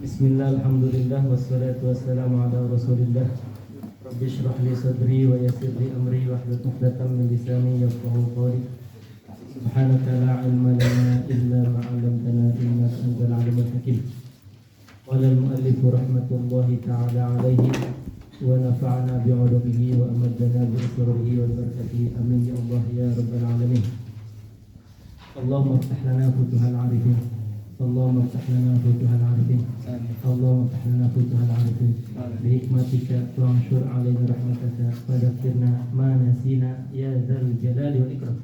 Bismillah, alhamdulillah, wassalatu wassalamu ala rasulillah. Rabbi shrah li sadri wa yassir li amri wahlul 'uqdatam min lisani yafqahu qawli. Subhanaka la ilma lana illa ma 'allamtana innaka antal 'alimul hakim. Qala al-mu'allif rahmatullahi ta'ala alayhi wa nafa'ana bi'ulumihi wa amaddana bi asrarihi wa barakatihi. Amin ya Allah ya rabbal alamin. Allahumma iftah lana futuhal arifin. Allahumma iftah lana futuhal arifin. Allahumma iftah lana futuhal arifin. Bihikmatika wa'anshur alaina rahmataka fadakirna ma nasina ya dzal jalali wal ikram.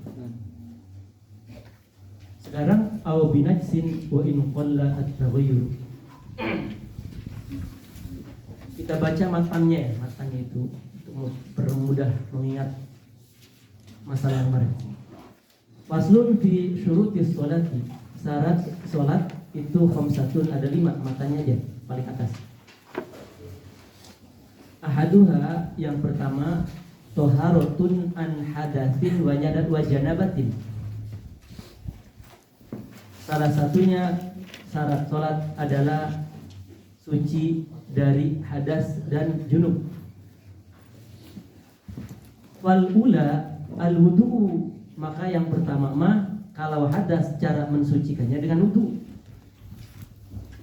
Sekarang aw binajsin wa in qalla at-taghayyur. Kita baca matanya itu untuk mempermudah mengingat masalah kemarin. Faslun fi syurutis sholati. Syarat sholat itu khamsatun, ada 5, matanya aja paling atas. Ahaduha, yang pertama, toharotun an hadatsin wa janabatin. Salah satunya syarat sholat adalah suci dari hadas dan junub. Wal ula al wudu'u, maka yang pertama kalau hadas cara mensucikannya dengan wudu.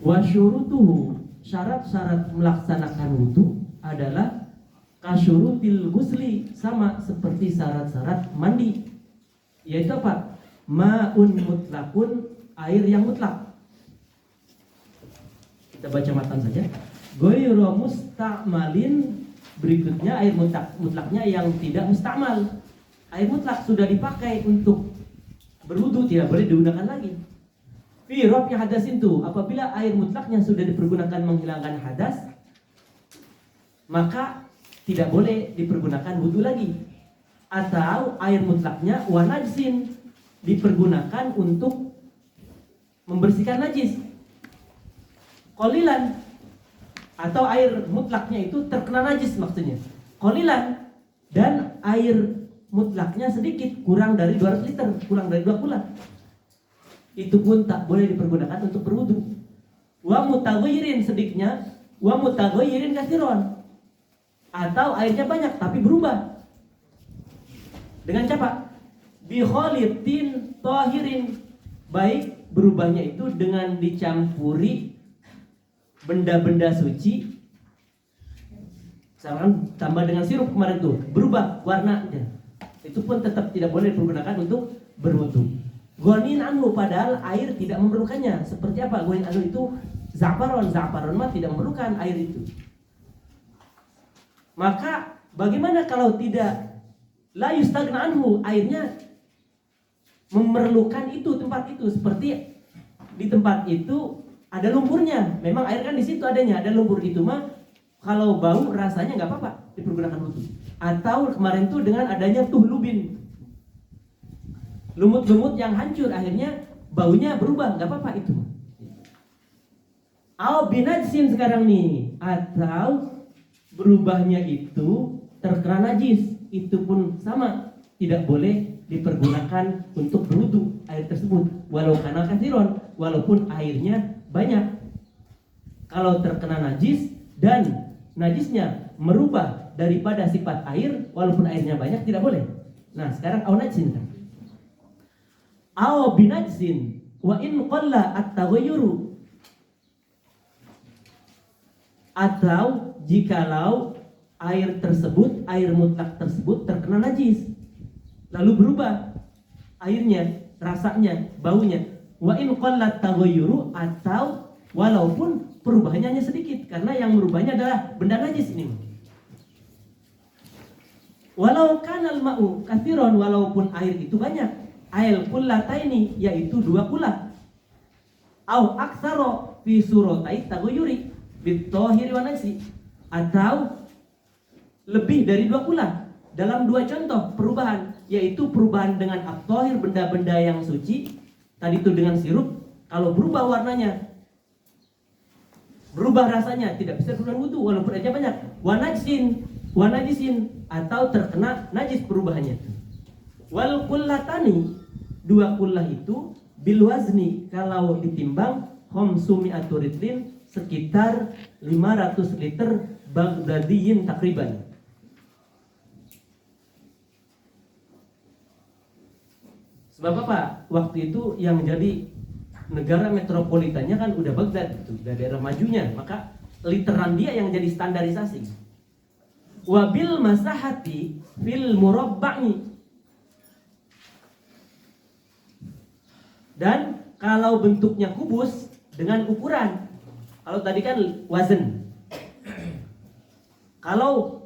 Wa syurutuhu, syarat-syarat melaksanakan wudu adalah kasyurutil ghusli, sama seperti syarat-syarat mandi, yaitu apa? Ma'un mutlakun, air yang mutlak. Kita baca matan saja. Ghairu musta'malin, berikutnya air mutlaknya yang tidak mustamal. Air mutlak sudah dipakai untuk berwudu, tidak boleh digunakan lagi. Fi raf'i hadasin tuh, apabila air mutlaknya sudah dipergunakan menghilangkan hadas, maka tidak boleh dipergunakan wudu lagi. Atau air mutlaknya wa najsin, dipergunakan untuk membersihkan najis. Qalilan, atau air mutlaknya itu terkena najis maksudnya. Qalilan, dan air mutlaknya sedikit, kurang dari 200 liter, kurang dari 2 kula. Itu pun tak boleh dipergunakan untuk berwudu. Wa mutaghayyirin, sedikitnya, wa mutaghayyirin katsiran, atau airnya banyak tapi berubah. Dengan siapa? Bi khalitin tahirin, baik berubahnya itu dengan dicampuri benda-benda suci. Misalkan tambah dengan sirup kemarin tuh, berubah warnanya. Itu pun tetap tidak boleh digunakan untuk berwudu. Ghanin anhu, padahal air tidak memerlukannya. Seperti apa? Ghanin anhu itu za'faron mah tidak memerlukan air itu. Maka bagaimana kalau tidak la yustagna anhu, airnya memerlukan itu, tempat itu, seperti di tempat itu ada lumpurnya. Memang air kan di situ adanya, ada lumpur itu mah kalau bau rasanya nggak apa-apa dipergunakan wudu. Atau kemarin tuh dengan adanya tuhlubin, lumut-lumut yang hancur, akhirnya baunya berubah, nggak apa-apa itu. Au binajsin sekarang nih, atau berubahnya itu terkena najis, itu pun sama, tidak boleh dipergunakan untuk berwudu air tersebut, walau kana katsiron, walaupun airnya banyak. Kalau terkena najis dan najisnya merubah daripada sifat air, walaupun airnya banyak, tidak boleh. Nah, sekarang au najsin kan. Au binajsin wa in qalla at-taghayyuru, atau jikalau air tersebut, air mutlak tersebut terkena najis, lalu berubah airnya, rasanya, baunya. Wa in qalla at-taghayyuru, atau walaupun perubahannya hanya sedikit, karena yang merubahnya adalah benda najis ini. Walau kanal ma'u katsiron, walaupun air itu banyak, ail kullataini, yaitu 2 kula. Au aktsaro fi suratai taghayyuri bitahiri wa najsi, atau lebih dari 2 kula dalam 2 contoh perubahan, yaitu perubahan dengan at-tahir, benda-benda yang suci, tadi itu dengan sirup, kalau berubah warnanya, berubah rasanya, tidak bisa digunakan wudu walaupun airnya banyak. Wa najisin, atau terkena najis perubahannya. Wal kullatani, 2 kullah itu bil wazni kalau ditimbang khamsumi'atu ritlin sekitar 500 liter Baghdadiyin takriban. Sebab apa? Waktu itu yang menjadi negara metropolitannya kan udah Baghdad, itu udah daerah majunya, maka literan dia yang jadi standarisasi. Wabil masahati fil murabba'i, dan kalau bentuknya kubus dengan ukuran. Kalau tadi kan wazn. Kalau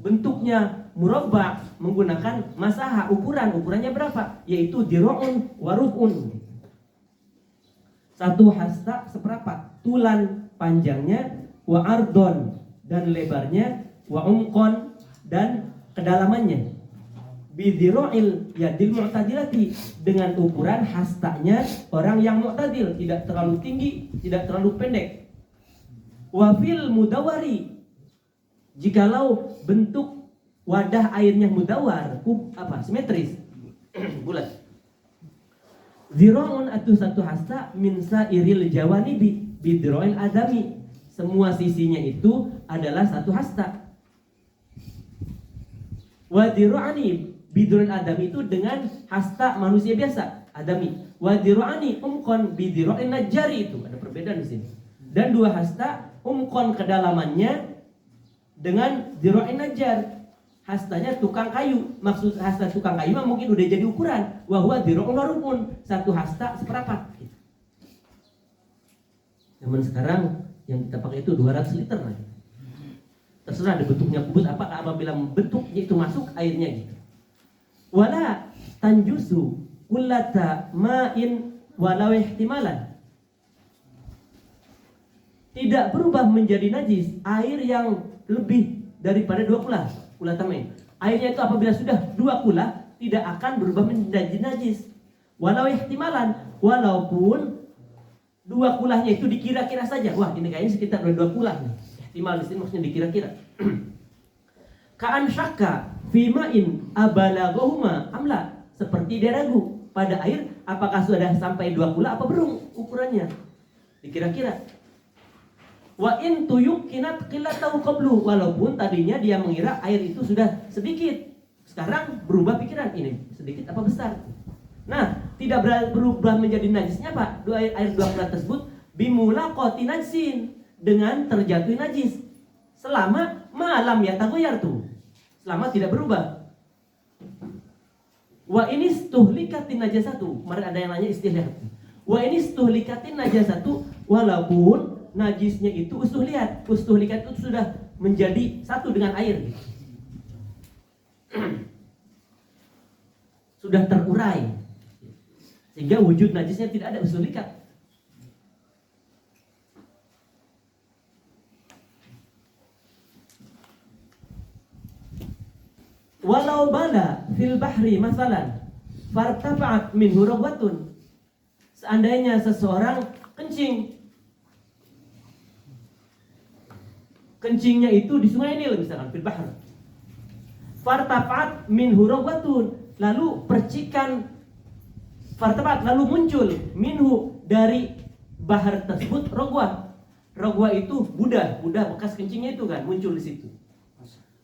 bentuknya murabba menggunakan masaha, ukurannya berapa? Yaitu dir'un wa rub'un. 1 hasta seperempat, tulan panjangnya, wa ardon dan lebarnya, wa umqon dan kedalamannya. Bidiro'il yadil mu'tadilati, dengan ukuran hastanya orang yang mu'tadil, tidak terlalu tinggi, tidak terlalu pendek. Wafil mudawari, jikalau bentuk wadah airnya mudawar, simetris, bulat. Ziro'un atau 1 hasta min sa'iril jawanibi bidiro'il adami, semua sisinya itu adalah 1 hasta. Wadiro'ani bidurun adami itu dengan hasta manusia biasa, adami. Wadiro'ani umkon bidiro'in najari, itu ada perbedaan di sini. Dan 2 hasta umkon kedalamannya dengan diro'in najar, hastanya tukang kayu. Maksud hasta tukang kayu mungkin udah jadi ukuran. Wahwa diro'un warupun, 1 hasta seperempat. Zaman sekarang yang kita pakai itu 200 liter lah. Terserah ada bentuknya kubus apakah, apabila bentuknya itu masuk airnya gitu. Wala tanjusu kullata ma'in walau ihtimalan, tidak berubah menjadi najis air yang lebih daripada 2 kula tamai. Airnya itu apabila sudah 2 kula tidak akan berubah menjadi najis. Walau ihtimalan, walaupun 2 kulahnya itu dikira-kira saja. Wah, ini kayaknya sekitar 2 kulah nih. Ihtimal di sini maksudnya dikira-kira. Ka'an syakka fima'in abalaghuma amla, seperti dia ragu pada air apakah sudah sampai 2 kula apa belum ukurannya, dikira-kira. Wa in tuyukinat qillatahu qablu, walaupun tadinya dia mengira air itu sudah sedikit, sekarang berubah pikiran, ini sedikit apa besar. Nah, tidak berubah menjadi najisnya apa? Air 2 kula tersebut bimulaqati najsin, dengan terjatuh najis, selama malam ya tagoyar tuh, selama tidak berubah. Wa ini stuhlikatin najasatu, mari ada yang nanya istilah. Wa ini stuhlikatin najasatu, walaupun najisnya itu ustuhlikat itu sudah menjadi satu dengan air, sudah terurai, sehingga wujud najisnya tidak ada ustuhlikat. Walau bala fil bahri masalan fartafa'at minhu rawatun, seandainya seseorang kencingnya itu di sungai Nil misalkan, fil bahr, fartafa'at minhu rawatun, lalu percikan, fartafa'at lalu muncul minhu dari bahar tersebut rogwah itu budah bekas kencingnya itu kan muncul di situ.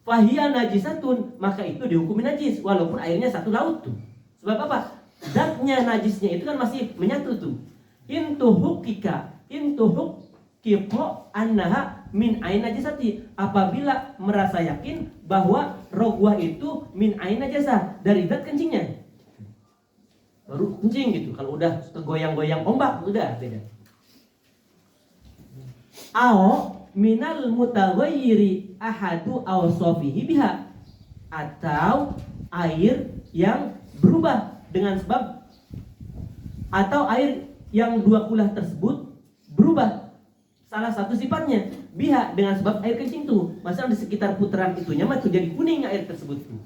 Fahiya najisatun, maka itu dihukumi najis walaupun airnya satu laut tuh. Sebab apa? Zatnya najisnya itu kan masih menyatu tuh. Intu hukiko annaha min ain najisati, apabila merasa yakin bahwa rogwah itu min ain najasah, dari zat kencingnya. Baru kencing gitu. Kalau udah kegoyang-goyang ombak udah beda. Minal mutaghayyiri ahadu awsafihi biha, atau air yang berubah dengan sebab, atau air yang 2 kulah tersebut berubah salah satu sifatnya biha dengan sebab air kencing tuh, masalah di sekitar putaran itunya mah tuh jadi kuning air tersebut tuh.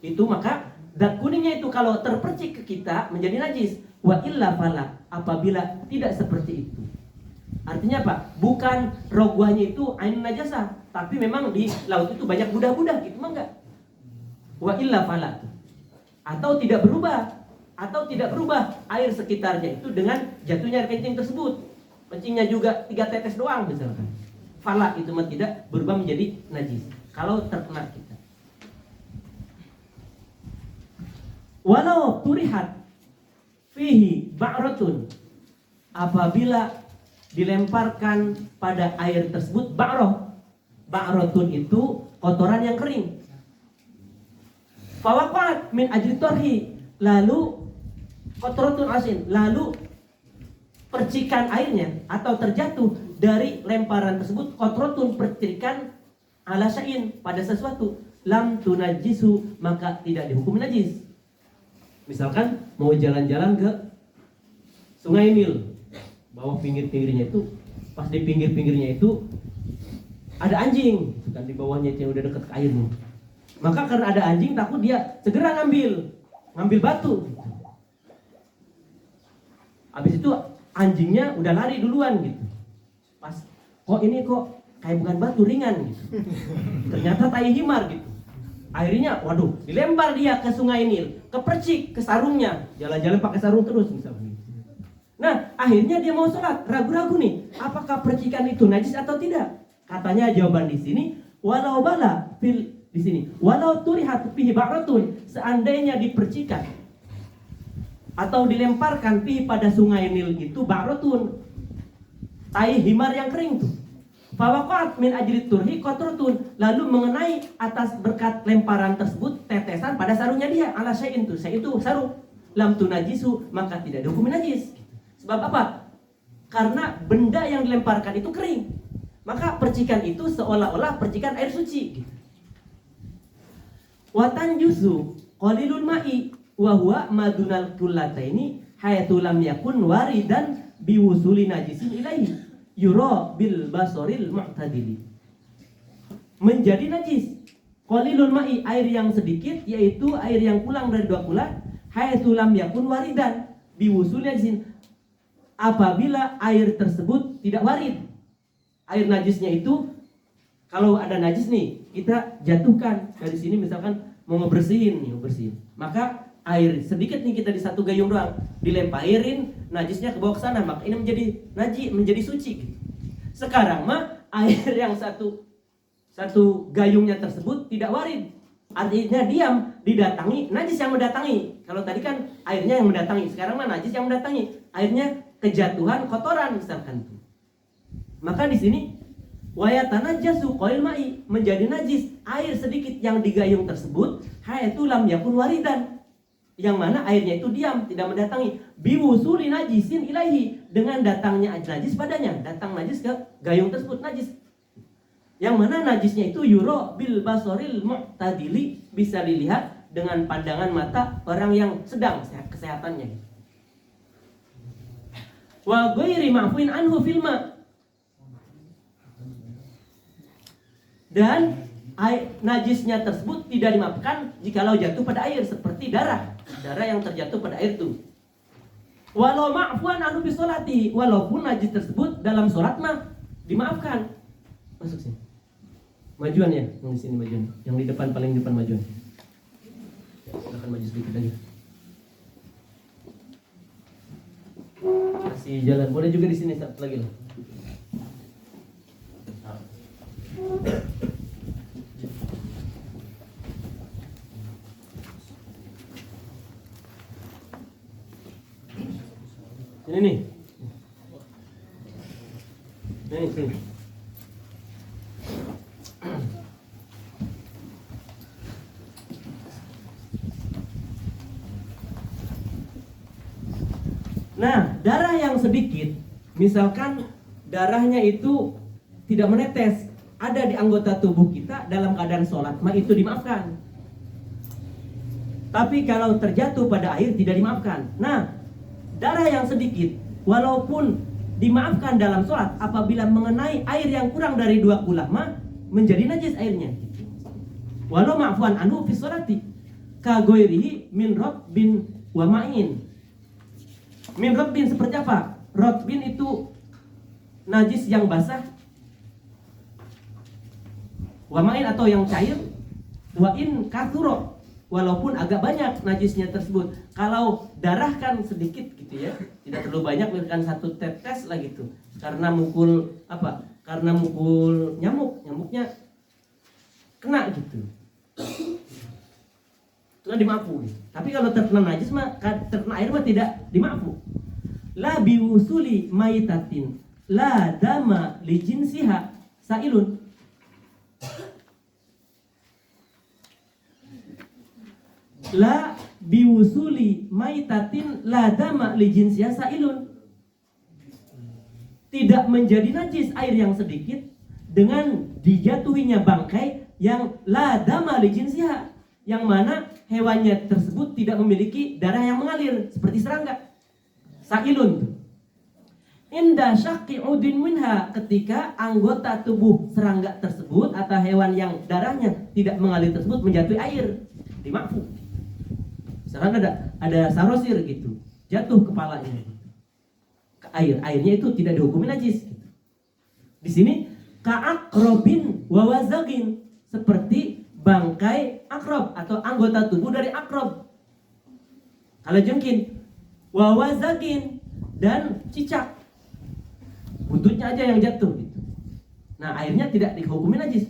Itu maka zat kuningnya itu kalau terpercik ke kita menjadi najis. Wa illa fala, apabila tidak seperti itu. Artinya apa? Bukan rogwahnya itu ain najasah, tapi memang di laut itu banyak budah-budah, gitu mah enggak. Wa illa fala, atau tidak berubah atau tidak berubah air sekitarnya itu dengan jatuhnya air kencing tersebut. Kencingnya juga 3 tetes doang misalkan. Fala itu mah tidak berubah menjadi najis kalau terkena kita. Walau turihat fihi ba'ratun, apabila dilemparkan pada air tersebut ba'ratun itu kotoran yang kering. Fawaqat min ajli torhi, lalu kotoratun asin, lalu percikan airnya atau terjatuh dari lemparan tersebut kotoratun, percikan ala syai'in, pada sesuatu, lam tunajisu, maka tidak dihukum najis. Misalkan mau jalan-jalan ke Sungai Nil, bawah pinggir-pinggirnya itu, pas di pinggir-pinggirnya itu ada anjing, kan di bawahnya yang udah deket ke airnya. Maka karena ada anjing, takut dia segera ngambil batu. Habis itu anjingnya udah lari duluan gitu. Pas ini kok kayak bukan batu, ringan gitu. Ternyata tai himar gitu. Akhirnya waduh, dilempar dia ke Sungai Nil, kepercik ke sarungnya, jalan-jalan pakai sarung terus misalnya. Nah, akhirnya dia mau sholat, ragu-ragu nih, apakah percikan itu najis atau tidak? Katanya jawaban di sini, walau bala fil, di sini, walau turihat fihi ba'ratun, seandainya dipercikan atau dilemparkan fihi pada Sungai Nil itu ba'ratun, tai himar yang kering tuh. Fawaqat min ajri turhi qatratun, lalu mengenai atas berkat lemparan tersebut tetesan pada sarungnya dia, ala syai'in tuh, saya itu sarung, lam tunajisu, maka tidak dihukum najis. Sebab apa? Karena benda yang dilemparkan itu kering, maka percikan itu seolah-olah percikan air suci. Watan juzu qalilul ma'i wa huwa madunal kullataini hayatu lam yakun waridan biwusuli najisin ilaihi yura bil basoril mu'tadili. Menjadi najis qalilul ma'i, air yang sedikit, yaitu air yang pulang dari 2 kula, hayatu lam yakun waridan biwusuli najisin, apabila air tersebut tidak warid. Air najisnya itu, kalau ada najis nih, kita jatuhkan dari sini, misalkan mau ngebersihin, maka air sedikit nih kita di satu gayung doang, dilemparin, najisnya ke bawah ke sana, maka ini menjadi suci gitu. Sekarang mah air yang satu gayungnya tersebut tidak warid, artinya diam, didatangi najis yang mendatangi. Kalau tadi kan airnya yang mendatangi, sekarang mah najis yang mendatangi, airnya kejatuhan kotoran misalkan. Maka di sini wayatanajasu qail ma'i, menjadi najis air sedikit yang di gayung tersebut, hayatu lam yakun waridan, yang mana airnya itu diam, tidak mendatangi, biwusuli najisin ilaihi, dengan datangnya najis padanya, datang najis ke gayung tersebut, najis yang mana najisnya itu yuro bil basoril mu'tadili, bisa dilihat dengan pandangan mata orang yang sedang sehat kesehatannya. Wa ghairi ma'fuin anhu filma, dan najisnya tersebut tidak dimaafkan jikalau jatuh pada air, seperti darah yang terjatuh pada air itu. Walau ma'fuan anu fi sholati, walaupun najis tersebut dalam sholat mah dimaafkan. Masuk sini. Majuan ya, yang di sini majuan. Yang di depan, paling depan majuan. Silakan maju sedikit lagi. Kasih jalan. Boleh juga di sini satu lagi lah. Ini nih. Nih, sini. Nah, darah yang sedikit, misalkan darahnya itu tidak menetes, ada di anggota tubuh kita dalam keadaan sholat, maka itu dimaafkan. Tapi kalau terjatuh pada air tidak dimaafkan. Nah, darah yang sedikit, walaupun dimaafkan dalam sholat, apabila mengenai air yang kurang dari 2 kula, menjadi najis airnya. Walau ma'fuan anhu fi sholati, ka ghairihi min rabbin wa ma'in. Min rabbin seperti apa? Rabbin itu najis yang basah, wa ma'in atau yang cair, wa in kathuro walaupun agak banyak najisnya tersebut. Kalau darah kan sedikit gitu ya, tidak terlalu banyak, misalkan 1 tetes lah gitu. Karena mukul apa? Karena mukul nyamuknya kena gitu. Itu kan dimaafu gitu. Tapi kalau terkena najis mah, terkena air mah tidak dimaafu. La biwusuli maitatin la dama li jinsiha sailun. La biwusuli maitatin la dama li jinsiha sailun. Tidak menjadi najis air yang sedikit dengan dijatuhinya bangkai yang la dama li jinsiha, yang mana hewannya tersebut tidak memiliki darah yang mengalir seperti serangga. Sailun. Inda syaqi udin minha, ketika anggota tubuh serangga tersebut atau hewan yang darahnya tidak mengalir tersebut menjatuhi air, dimaafu. Misalkan ada sarosir gitu, jatuh kepalanya ke air, airnya itu tidak dihukumi najis. Di sini ka'akrobin wawazagin, seperti bangkai akrob atau anggota tubuh dari akrob, kalajengking, wawazagin, dan cicak, buntutnya aja yang jatuh gitu. Nah, airnya tidak dihukumi najis.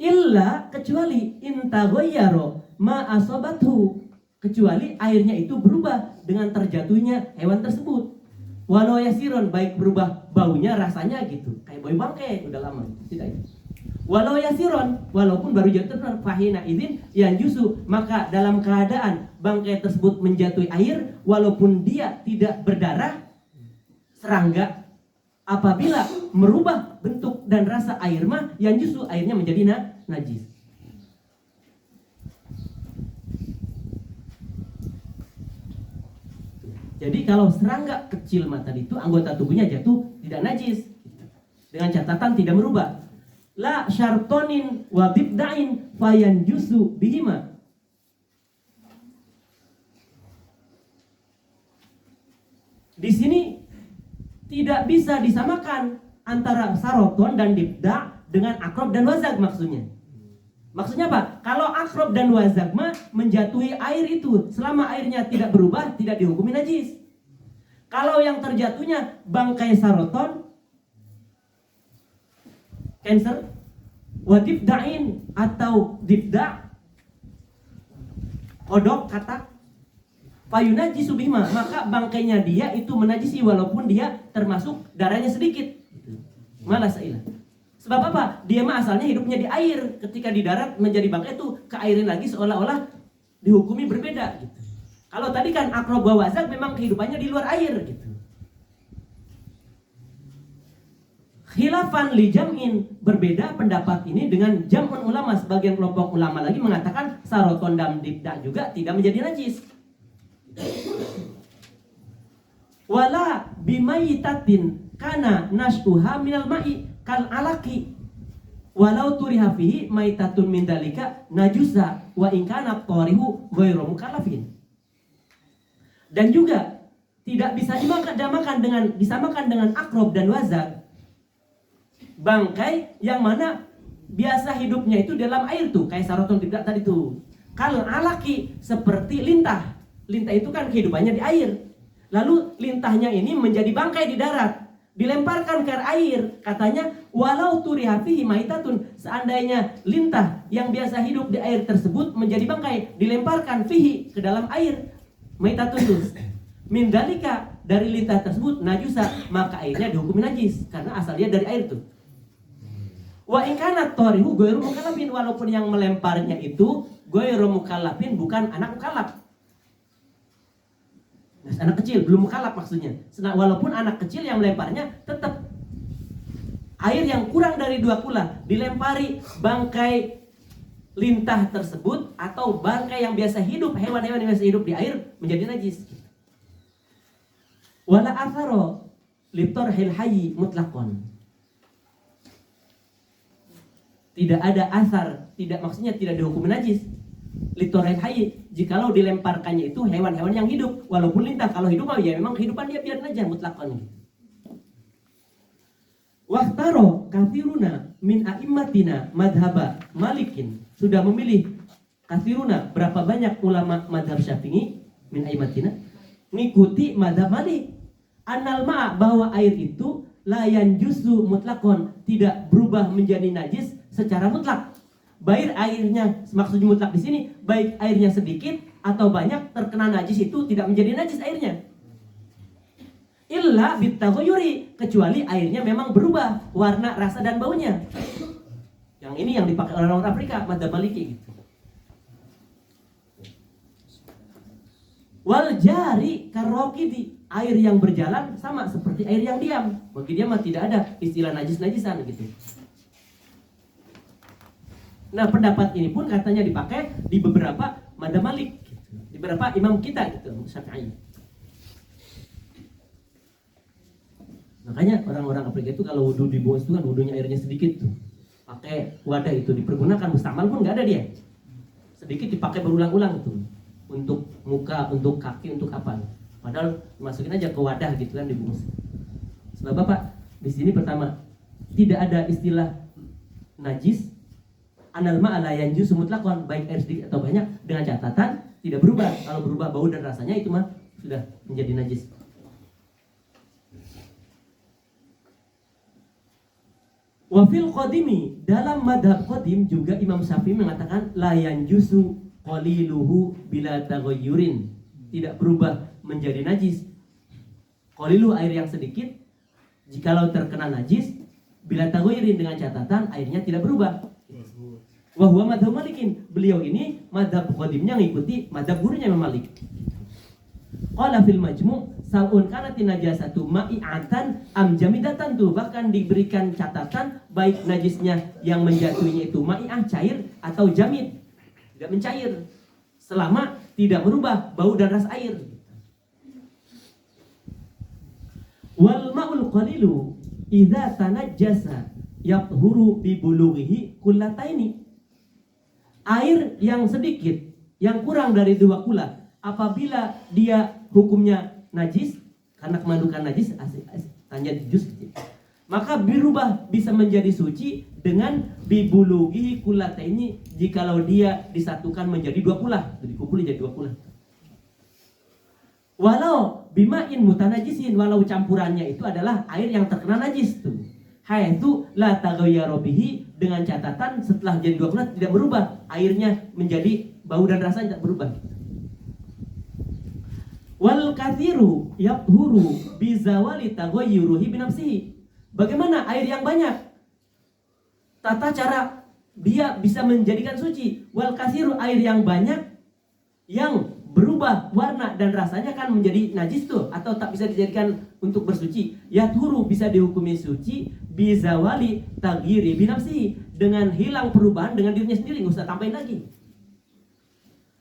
Illa, kecuali intaghayyara ma asabathu, kecuali airnya itu berubah dengan terjatuhnya hewan tersebut. Walau yasiron, baik berubah baunya, rasanya gitu, kayak bau bangkai udah lama gitu. Tidak. Walau yasiron, walaupun baru jatuh, fahina izin yang jusu, maka dalam keadaan bangkai tersebut menjatuhi air, walaupun dia tidak berdarah, serangga apabila merubah bentuk dan rasa air mah yang justru airnya menjadi najis. Jadi kalau serangga kecil mah tadi itu anggota tubuhnya jatuh tidak najis, dengan catatan tidak merubah. La syartonin wa bibda'in fayan jusu bihima. Di sini tidak bisa disamakan antara saroton dan dibda dengan akrob dan wazag maksudnya. Maksudnya apa? Kalau akrob dan wazag mah menjatuhi air itu, selama airnya tidak berubah, tidak dihukumi najis. Kalau yang terjatuhnya bangkai saroton, cancer, wadibdain atau dibda, kodok, katak, fayunaji subihma, maka bangkainya dia itu menajisi walaupun dia termasuk darahnya sedikit. Malah sailah. Sebab apa? Dia mah asalnya hidupnya di air, ketika di darat menjadi bangkai itu keairin lagi seolah-olah dihukumi berbeda gitu. Kalau tadi kan akrob wa wazag memang kehidupannya di luar air gitu. Khilafan li jam'in, berbeda pendapat ini dengan jam'un ulama. Sebagian kelompok ulama lagi mengatakan saroton dan dibda juga tidak menjadi najis. Wala bimayitatin kana nas'uha minal ma'i kal alaki walau turiha fihi maitatun min dalika najusa wa in kana tarihu ghairu mukallafin. Dan juga tidak bisa disamakan dengan akrob dan wazag, bangkai yang mana biasa hidupnya itu dalam air tuh, kayak saroton tidak tadi tuh. Kal alaki, seperti lintah. Lintah itu kan kehidupannya di air. Lalu lintahnya ini menjadi bangkai di darat, dilemparkan ke air. Katanya walau turiha fihi maitatun, seandainya lintah yang biasa hidup di air tersebut menjadi bangkai, dilemparkan fihi ke dalam air, maitatun tuh min dalika, dari lintah tersebut najusa, maka airnya dihukumi najis karena asalnya dari air tuh. Wa in kana tarihu ghairu mukallafin, walaupun yang melemparnya itu ghairu mukallafin, bukan anak mukallaf. Anak kecil, belum mukallaf maksudnya. Walaupun anak kecil yang melemparnya, tetap air yang kurang dari 2 kula dilempari bangkai lintah tersebut atau bangkai yang biasa hidup, hewan-hewan yang biasa hidup di air menjadi najis. Wala atharo litarhil hayyi mutlaqan. Tidak ada asar, tidak maksudnya tidak dihukum najis. Litarhil hayyi, jikalau dilemparkannya itu hewan-hewan yang hidup, walaupun lintah. Kalau hidup ya memang kehidupan dia biarin aja mutlaqan. Waktaro kafiruna min a'immatina madhaba malikin, sudah memilih kathiruna, berapa banyak ulama madhab Syafi'i min aimatina ngikuti madhab Malik. Annal ma'a, bahwa air itu layan jusu mutlakon, tidak berubah menjadi najis secara mutlak. Baik airnya, maksudnya mutlak di sini, baik airnya sedikit atau banyak terkena najis itu tidak menjadi najis airnya. Illa bitaghayyuri, kecuali airnya memang berubah warna, rasa dan baunya. Yang ini yang dipakai oleh orang Afrika, madzhab Maliki gitu. Wal jari karokidi, air yang berjalan sama seperti air yang diam. Bagi dia mah tidak ada istilah najis-najisan gitu. Nah, pendapat ini pun katanya dipakai di beberapa madzhab Malik gitu. Di beberapa imam kita gitu, Syafi'i. Makanya orang-orang Afrika itu kalau wudu di bawah itu kan wudunya airnya sedikit tuh. Pakai wadah itu dipergunakan, mustamal pun nggak ada dia. Sedikit dipakai berulang-ulang tuh. Untuk muka, untuk kaki, untuk apa? Padahal masukin aja ke wadah gitu kan dibungkus. Sebab Bapak, di sini pertama tidak ada istilah najis. Anal ma'a la yanjusu mutlaqan, baik air sedikit atau banyak, dengan catatan tidak berubah. Kalau berubah bau dan rasanya itu mah sudah menjadi najis. Wafil qadimi, dalam madhab qadim juga Imam Syafi'i mengatakan la yanjusu qaliluhu bila taghayyurin, tidak berubah menjadi najis. Qalilu, air yang sedikit, jikalau terkena najis, bila taghayyurin, dengan catatan airnya tidak berubah. Wa huwa madhab Malikin, beliau ini madhab qadimnya mengikuti madhab gurunya Imam Malik. Qala fil majmu' saun kanati najasatu ma'i'atan am jamidatan, tuh bahkan diberikan catatan baik najisnya yang menjatuhinya itu ma'i'ah, cair, atau jamid, tidak mencair, selama tidak merubah bau dan rasa air. Wal ma'ul qalilu idza tanajjasa yathuru bi bulughihi kullataini, air yang sedikit, yang kurang dari 2 kula, apabila dia hukumnya najis karena kemandukan najis, tanya jus, maka berubah bisa menjadi suci dengan bibulugi kulata ini, jikalau dia disatukan menjadi 2 kula, dikumpulin jadi 2 kula. Walau bima'in mutanajisin, walau campurannya itu adalah air yang terkena najis tuh. Haitsu la taghayyara bihi, dengan catatan setelah jadi 2 kula tidak berubah, airnya menjadi bau dan rasanya tidak berubah. Wal kathiru yathuru bi zawali taghayyuruhi bi nafsihi, bagaimana air yang banyak? Tata cara dia bisa menjadikan suci. Wal kathiru, air yang banyak yang berubah warna dan rasanya kan menjadi najis tuh, atau tak bisa dijadikan untuk bersuci. Yathuru, bisa dihukumi suci bizawali taghyiri bi nafsihi, dengan hilang perubahan dengan dirinya sendiri, enggak usah tambahin lagi.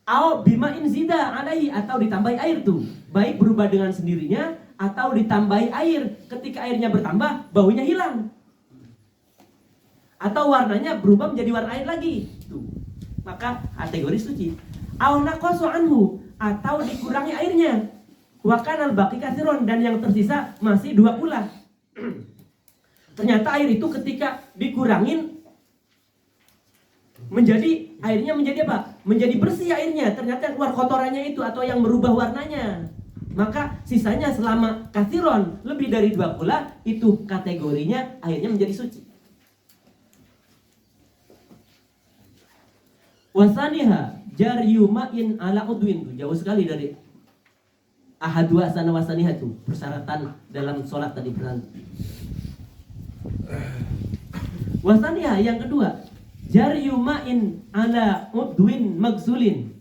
Au bima'in zida alaihi, atau ditambahi air tuh, baik berubah dengan sendirinya atau ditambahi air. Ketika airnya bertambah, baunya hilang, atau warnanya berubah menjadi warna air lagi tuh, maka kategori suci. Au naqasu anhu, atau dikurangi airnya, wa kanal baqi katsiron, dan yang tersisa masih 2 kula. Ternyata air itu ketika dikurangin menjadi, airnya menjadi apa? Menjadi bersih airnya. Ternyata keluar kotorannya itu atau yang merubah warnanya. Maka sisanya selama katsiron, lebih dari 2 kula, itu kategorinya airnya menjadi suci. Wasaniha jaryu ma'in ala udwin, tuh jauh sekali dari ahadu asana wasaniha tuh persyaratan dalam sholat tadi berarti. Wasaniha yang kedua, jaryu ma'in ala udwin magsulin,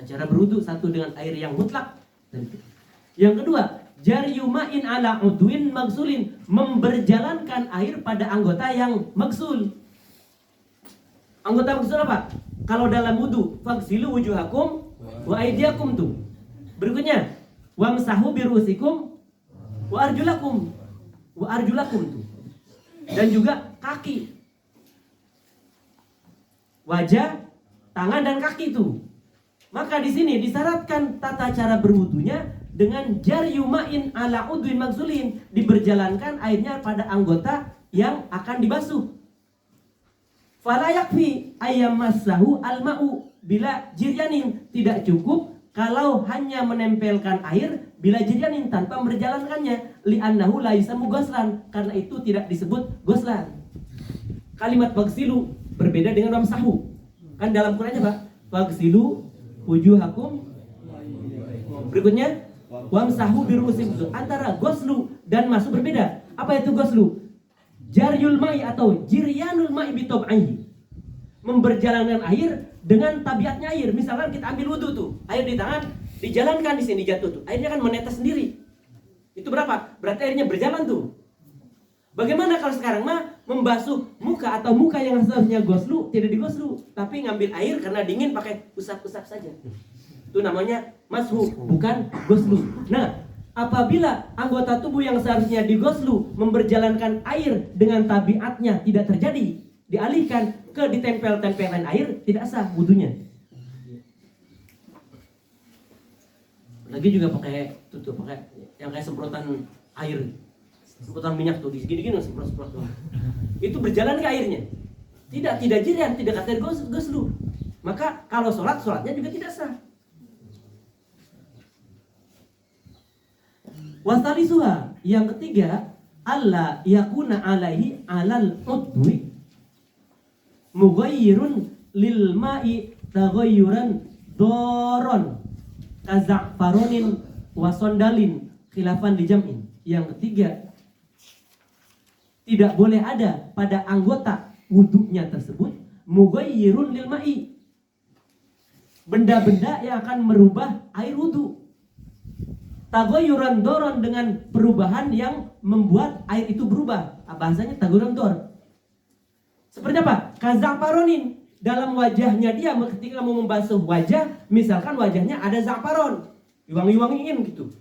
cara berwudu satu dengan air yang mutlak. Yang kedua, jaryu ma'in ala udwin magsulin, memberjalankan air pada anggota yang magsul. Anggota magsul apa? Kalau dalam wudu, fagsilu wujuhakum wa aydiyakum tuh. Berikutnya, wamsahu birusikum wa arjulakum. Wa arjulakum tuh. Dan juga kaki. Wajah, tangan dan kaki tuh. Maka di sini disyaratkan tata cara berwudunya dengan jaryu ma'in ala udwin magsulin, diberjalankan airnya pada anggota yang akan dibasuh. Fala yakfi ayyamassahu al-ma'u bila jiryanin, tidak cukup kalau hanya menempelkan air bila jiryanin tanpa berjalankannya, li'annahu laisa mughaslan, karena itu tidak disebut ghuslan. Kalimat faghsilu berbeda dengan wamsahu. Kan dalam Qur'annya Pak, faghsilu wujuhakum. Berikutnya wamsahu biru'usikum. Antara ghuslu dan mashu berbeda. Apa itu ghuslu? Jaryul ma'i atau jiryanul ma'i bitab'ihi. Memberjalankan air dengan tabiatnya air. Misalkan kita ambil wudhu tuh, air di tangan, dijalankan di sini jatuh tuh, airnya kan menetes sendiri. Itu berapa? Berarti airnya berjalan tuh. Bagaimana kalau sekarang mah membasuh muka atau muka yang seharusnya goslu tidak digoslu, tapi ngambil air karena dingin pakai usap-usap saja. Itu namanya mashu, bukan goslu. Nah, apabila anggota tubuh yang seharusnya digoslu memberjalankan air dengan tabiatnya tidak terjadi, dialihkan ke ditempel-tempelan air, tidak sah wudunya. Lagi juga pakai tutup, pakai yang kayak semprotan air, semprotan minyak tuh, di gini-gini semprot-semprot tuh. Itu berjalan ke airnya. Tidak jirian, tidak kata goslu. Maka kalau sholatnya juga tidak sah. Wasalisuha, yang ketiga, alla yakuna alaihi alal udwi mughayyirun lil ma'i taghayyuran doron kaza'faronin wasondalin khilafan li jam'in. Yang ketiga, tidak boleh ada pada anggota wudunya tersebut mughayyirun lil ma'i, benda-benda yang akan merubah air wudu. Taghayyuran doron, dengan perubahan yang membuat air itu berubah. Bahasanya taghayyuran dor. Seperti apa? Kaza'faronin, dalam wajahnya dia ketika mau membasuh wajah, misalkan wajahnya ada za'faron, diwangi-wangiin gitu,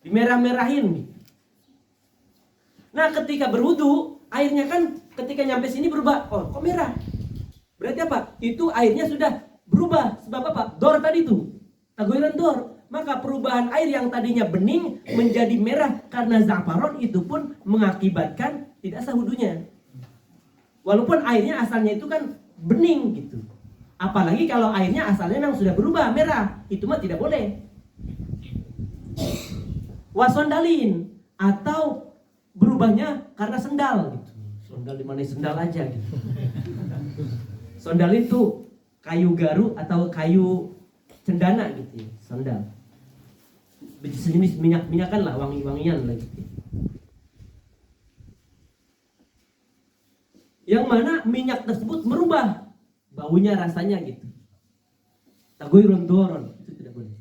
dimerah-merahin gitu. Nah, ketika berwudu, airnya kan ketika nyampe sini berubah. Oh, kok merah? Berarti apa? Itu airnya sudah berubah. Sebab apa? Dor tadi itu, taghayyuran dor. Maka perubahan air yang tadinya bening menjadi merah karena za'faron itu pun mengakibatkan tidak sah wudunya. Walaupun airnya asalnya itu kan bening gitu. Apalagi kalau airnya asalnya memang sudah berubah merah, itu mah tidak boleh. Wasondalin, atau berubahnya karena sendal gitu. Sendal di mana sendal aja gitu. Sendal itu kayu garu atau kayu cendana gitu ya, sendal. Sejenis minyak-minyakan lah, wangi-wangian lah gitu. Yang mana minyak tersebut merubah baunya, rasanya gitu. Taghayyurun doron, itu tidak boleh.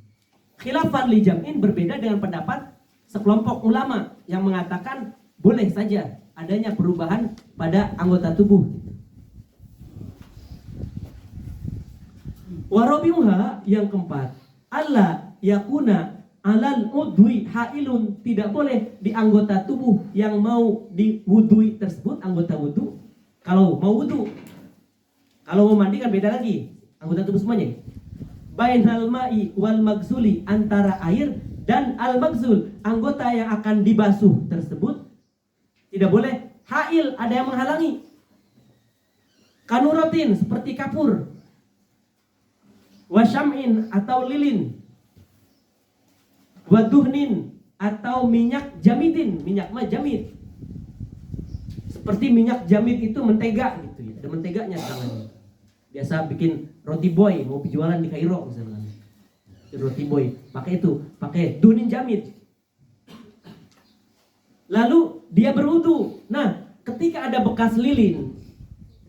Khilafan li jam'in, berbeda dengan pendapat sekelompok ulama yang mengatakan boleh saja adanya perubahan pada anggota tubuh. Warabiuha, yang keempat, alla yakuna alal udwi hailun, tidak boleh di anggota tubuh yang mau diwudui tersebut, anggota wudu. Kalau mau wudu, kalau mau mandi kan beda lagi anggota tubuh semuanya. Bainal ma'i wal maghsuli, antara air dan al maghsul, anggota yang akan dibasuh tersebut tidak boleh hail, ada yang menghalangi. Kanuratin, seperti kapur, wasyam'in atau lilin, waduhnin atau minyak jamidin, minyak mah jamid. Seperti minyak jamid itu mentega gitu ya, ada menteganya tangannya. Biasa bikin roti boy, mau jualan di Kairo misalnya. Roti boy, pakai itu, pakai duhnin jamid. Lalu dia berwudu. Nah, ketika ada bekas lilin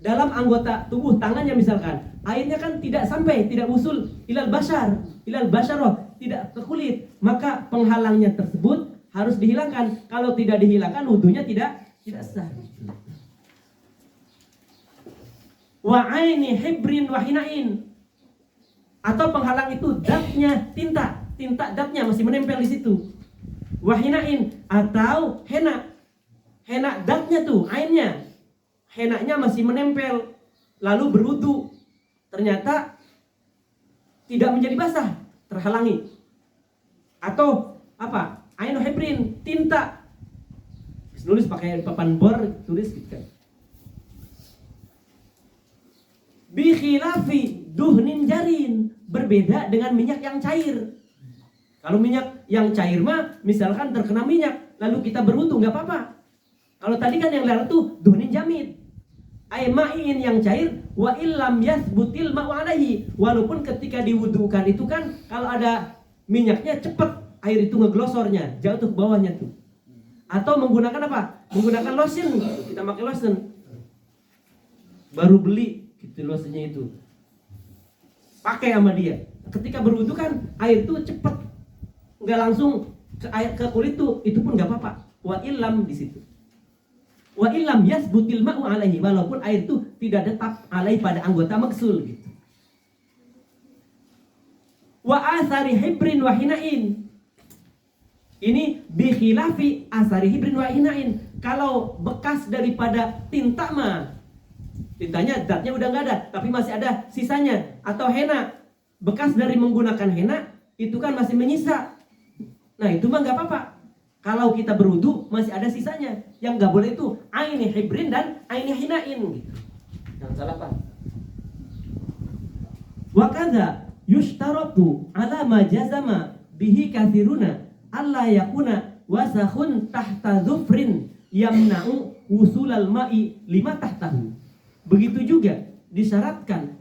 dalam anggota tubuh tangannya misalkan, airnya kan tidak sampai, tidak usul ilal basyaroh, tidak ke kulit, maka penghalangnya tersebut harus dihilangkan. Kalau tidak dihilangkan, wudunya tidak sah. Wa aini hibrin wa hinain, atau penghalang itu datnya tinta datnya masih menempel di situ. Wa hinain, atau hena datnya tuh, ainnya, henanya masih menempel, lalu berwudu, ternyata tidak menjadi basah, terhalangi. Atau apa? Ainu hibrin, tinta. Nulis pakai papan bor, tulis gitu kan. Bi khilafi duhnin jarin, berbeda dengan minyak yang cair. Kalau minyak yang cair mah misalkan terkena minyak lalu kita berwudu nggak apa-apa. Kalau tadi kan yang larang tuh duhnin jamid. Ay ma'in yang cair wa illam yathbutil ma'u alaihi, walaupun ketika diwudukan itu kan kalau ada minyaknya cepet air itu ngeglosornya jatuh ke bawahnya tuh. Atau menggunakan apa? Menggunakan lotion. Kita pakai lotion. Baru beli gitu lotionnya itu. Pakai sama dia. Ketika berwudu kan air itu cepet, nggak langsung ke kulit tuh, itu pun nggak apa-apa. Wa illam di situ. Wa illam yasbutil ma'u alaihi, walaupun air itu tidak tetap alaihi pada anggota maksul gitu. Wa asari hibrin wa hinain. Ini bikhilafi asari hibrin wa hinain. Kalau bekas daripada tinta mah, tintanya zatnya udah nggak ada, tapi masih ada sisanya. Atau henna, bekas dari menggunakan henna itu kan masih menyisa. Nah itu mah nggak apa-apa. Kalau kita berwudu masih ada sisanya. Yang nggak boleh itu aini hibrin dan aini hinain gitu. Jangan salah pak. Wa kadza yushtaratu ala ma jazama bihi kathiruna alla yakuna wasakhun tahta dhufrin yamna'u wusulal ma'i lima tahtahu. Begitu juga disyaratkan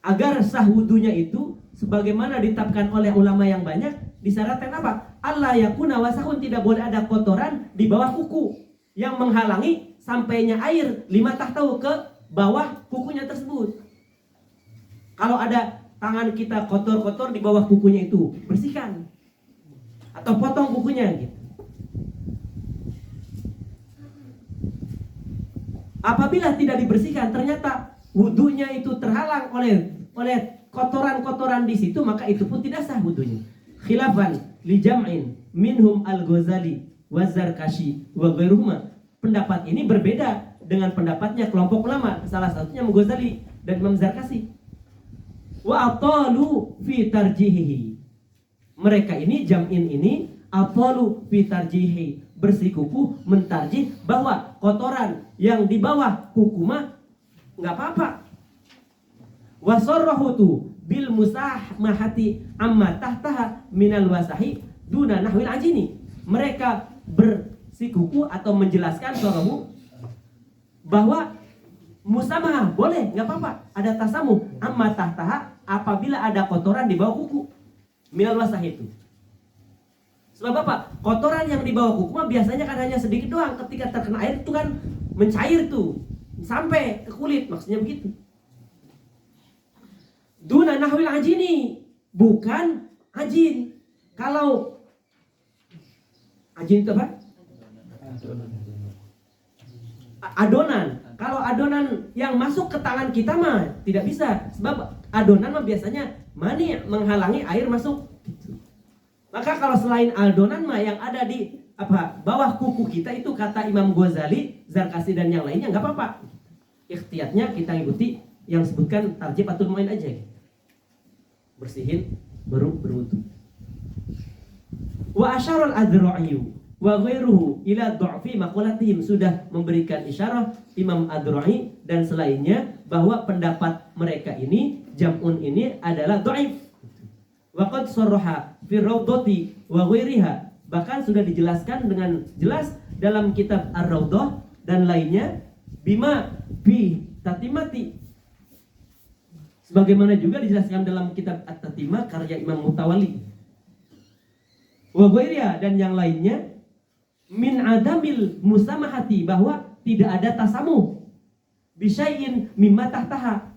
agar sah wudunya itu sebagaimana ditetapkan oleh ulama yang banyak, disyaratkan apa? Allah yakuna wasakhun, tidak boleh ada kotoran di bawah kuku yang menghalangi sampainya air lima tahtahu ke bawah kukunya tersebut. Kalau ada tangan kita kotor-kotor di bawah kukunya itu, bersihkan atau potong kukunya gitu. Apabila tidak dibersihkan, ternyata wudunya itu terhalang oleh kotoran-kotoran di situ, maka itu pun tidak sah wudunya. Khilafan li jam'in minhum al-Ghazali wa Zarkashi wa ghairuhuma. Pendapat ini berbeda dengan pendapatnya kelompok ulama, salah satunya Ghazali dan Imam Zarkashi. Wa atalu fi tarjihihi. Mereka ini jam'in ini atalu fi tarjihi, bersikukuh mentarjih bahwa kotoran yang di bawah kuku mah enggak apa-apa. Wa sarrahutu bil musahmahati amma tahtaha minal wasahi duna nahwil ajini. Mereka bersikukuh atau menjelaskan sarahu bahwa musamahah boleh, nggak apa-apa, ada tasamuh amma tahtaha apabila ada kotoran di bawah kuku minal wasahi itu. Sebab apa? Kotoran yang di bawah kuku mah biasanya kan hanya sedikit doang, ketika terkena air itu kan mencair tuh sampai ke kulit, maksudnya begitu. Duna nahwil ajini, bukan ajin. Kalau ajin itu apa? Adonan. Kalau adonan yang masuk ke tangan kita mah tidak bisa, sebab adonan mah biasanya mani menghalangi air masuk. Maka kalau selain adonan mah yang ada di bawah kuku kita itu, kata Imam Ghazali, Zarkashi dan yang lainnya nggak apa-apa. Ikhtiyatnya kita ikuti yang sebutkan tarjib atau main aja. Bersihin baru berwudu. Wa asyara al-Adra'i wa ghairuhu ila du'fi maqalatihim, sudah memberikan isyarah Imam Adra'i dan selainnya bahwa pendapat mereka ini jam'un ini adalah dhaif. Wa qad sarraha fi rawdati wa ghairiha, bahkan sudah dijelaskan dengan jelas dalam kitab Ar-Rawdah dan lainnya, bima fi tatimati, sebagaimana juga dijelaskan dalam kitab At-Tatimah karya Imam Mutawalli. Wa ghairiha, dan yang lainnya, min adamil musamahati, bahwa tidak ada tasamuh bisyai'in mimma tahtaha,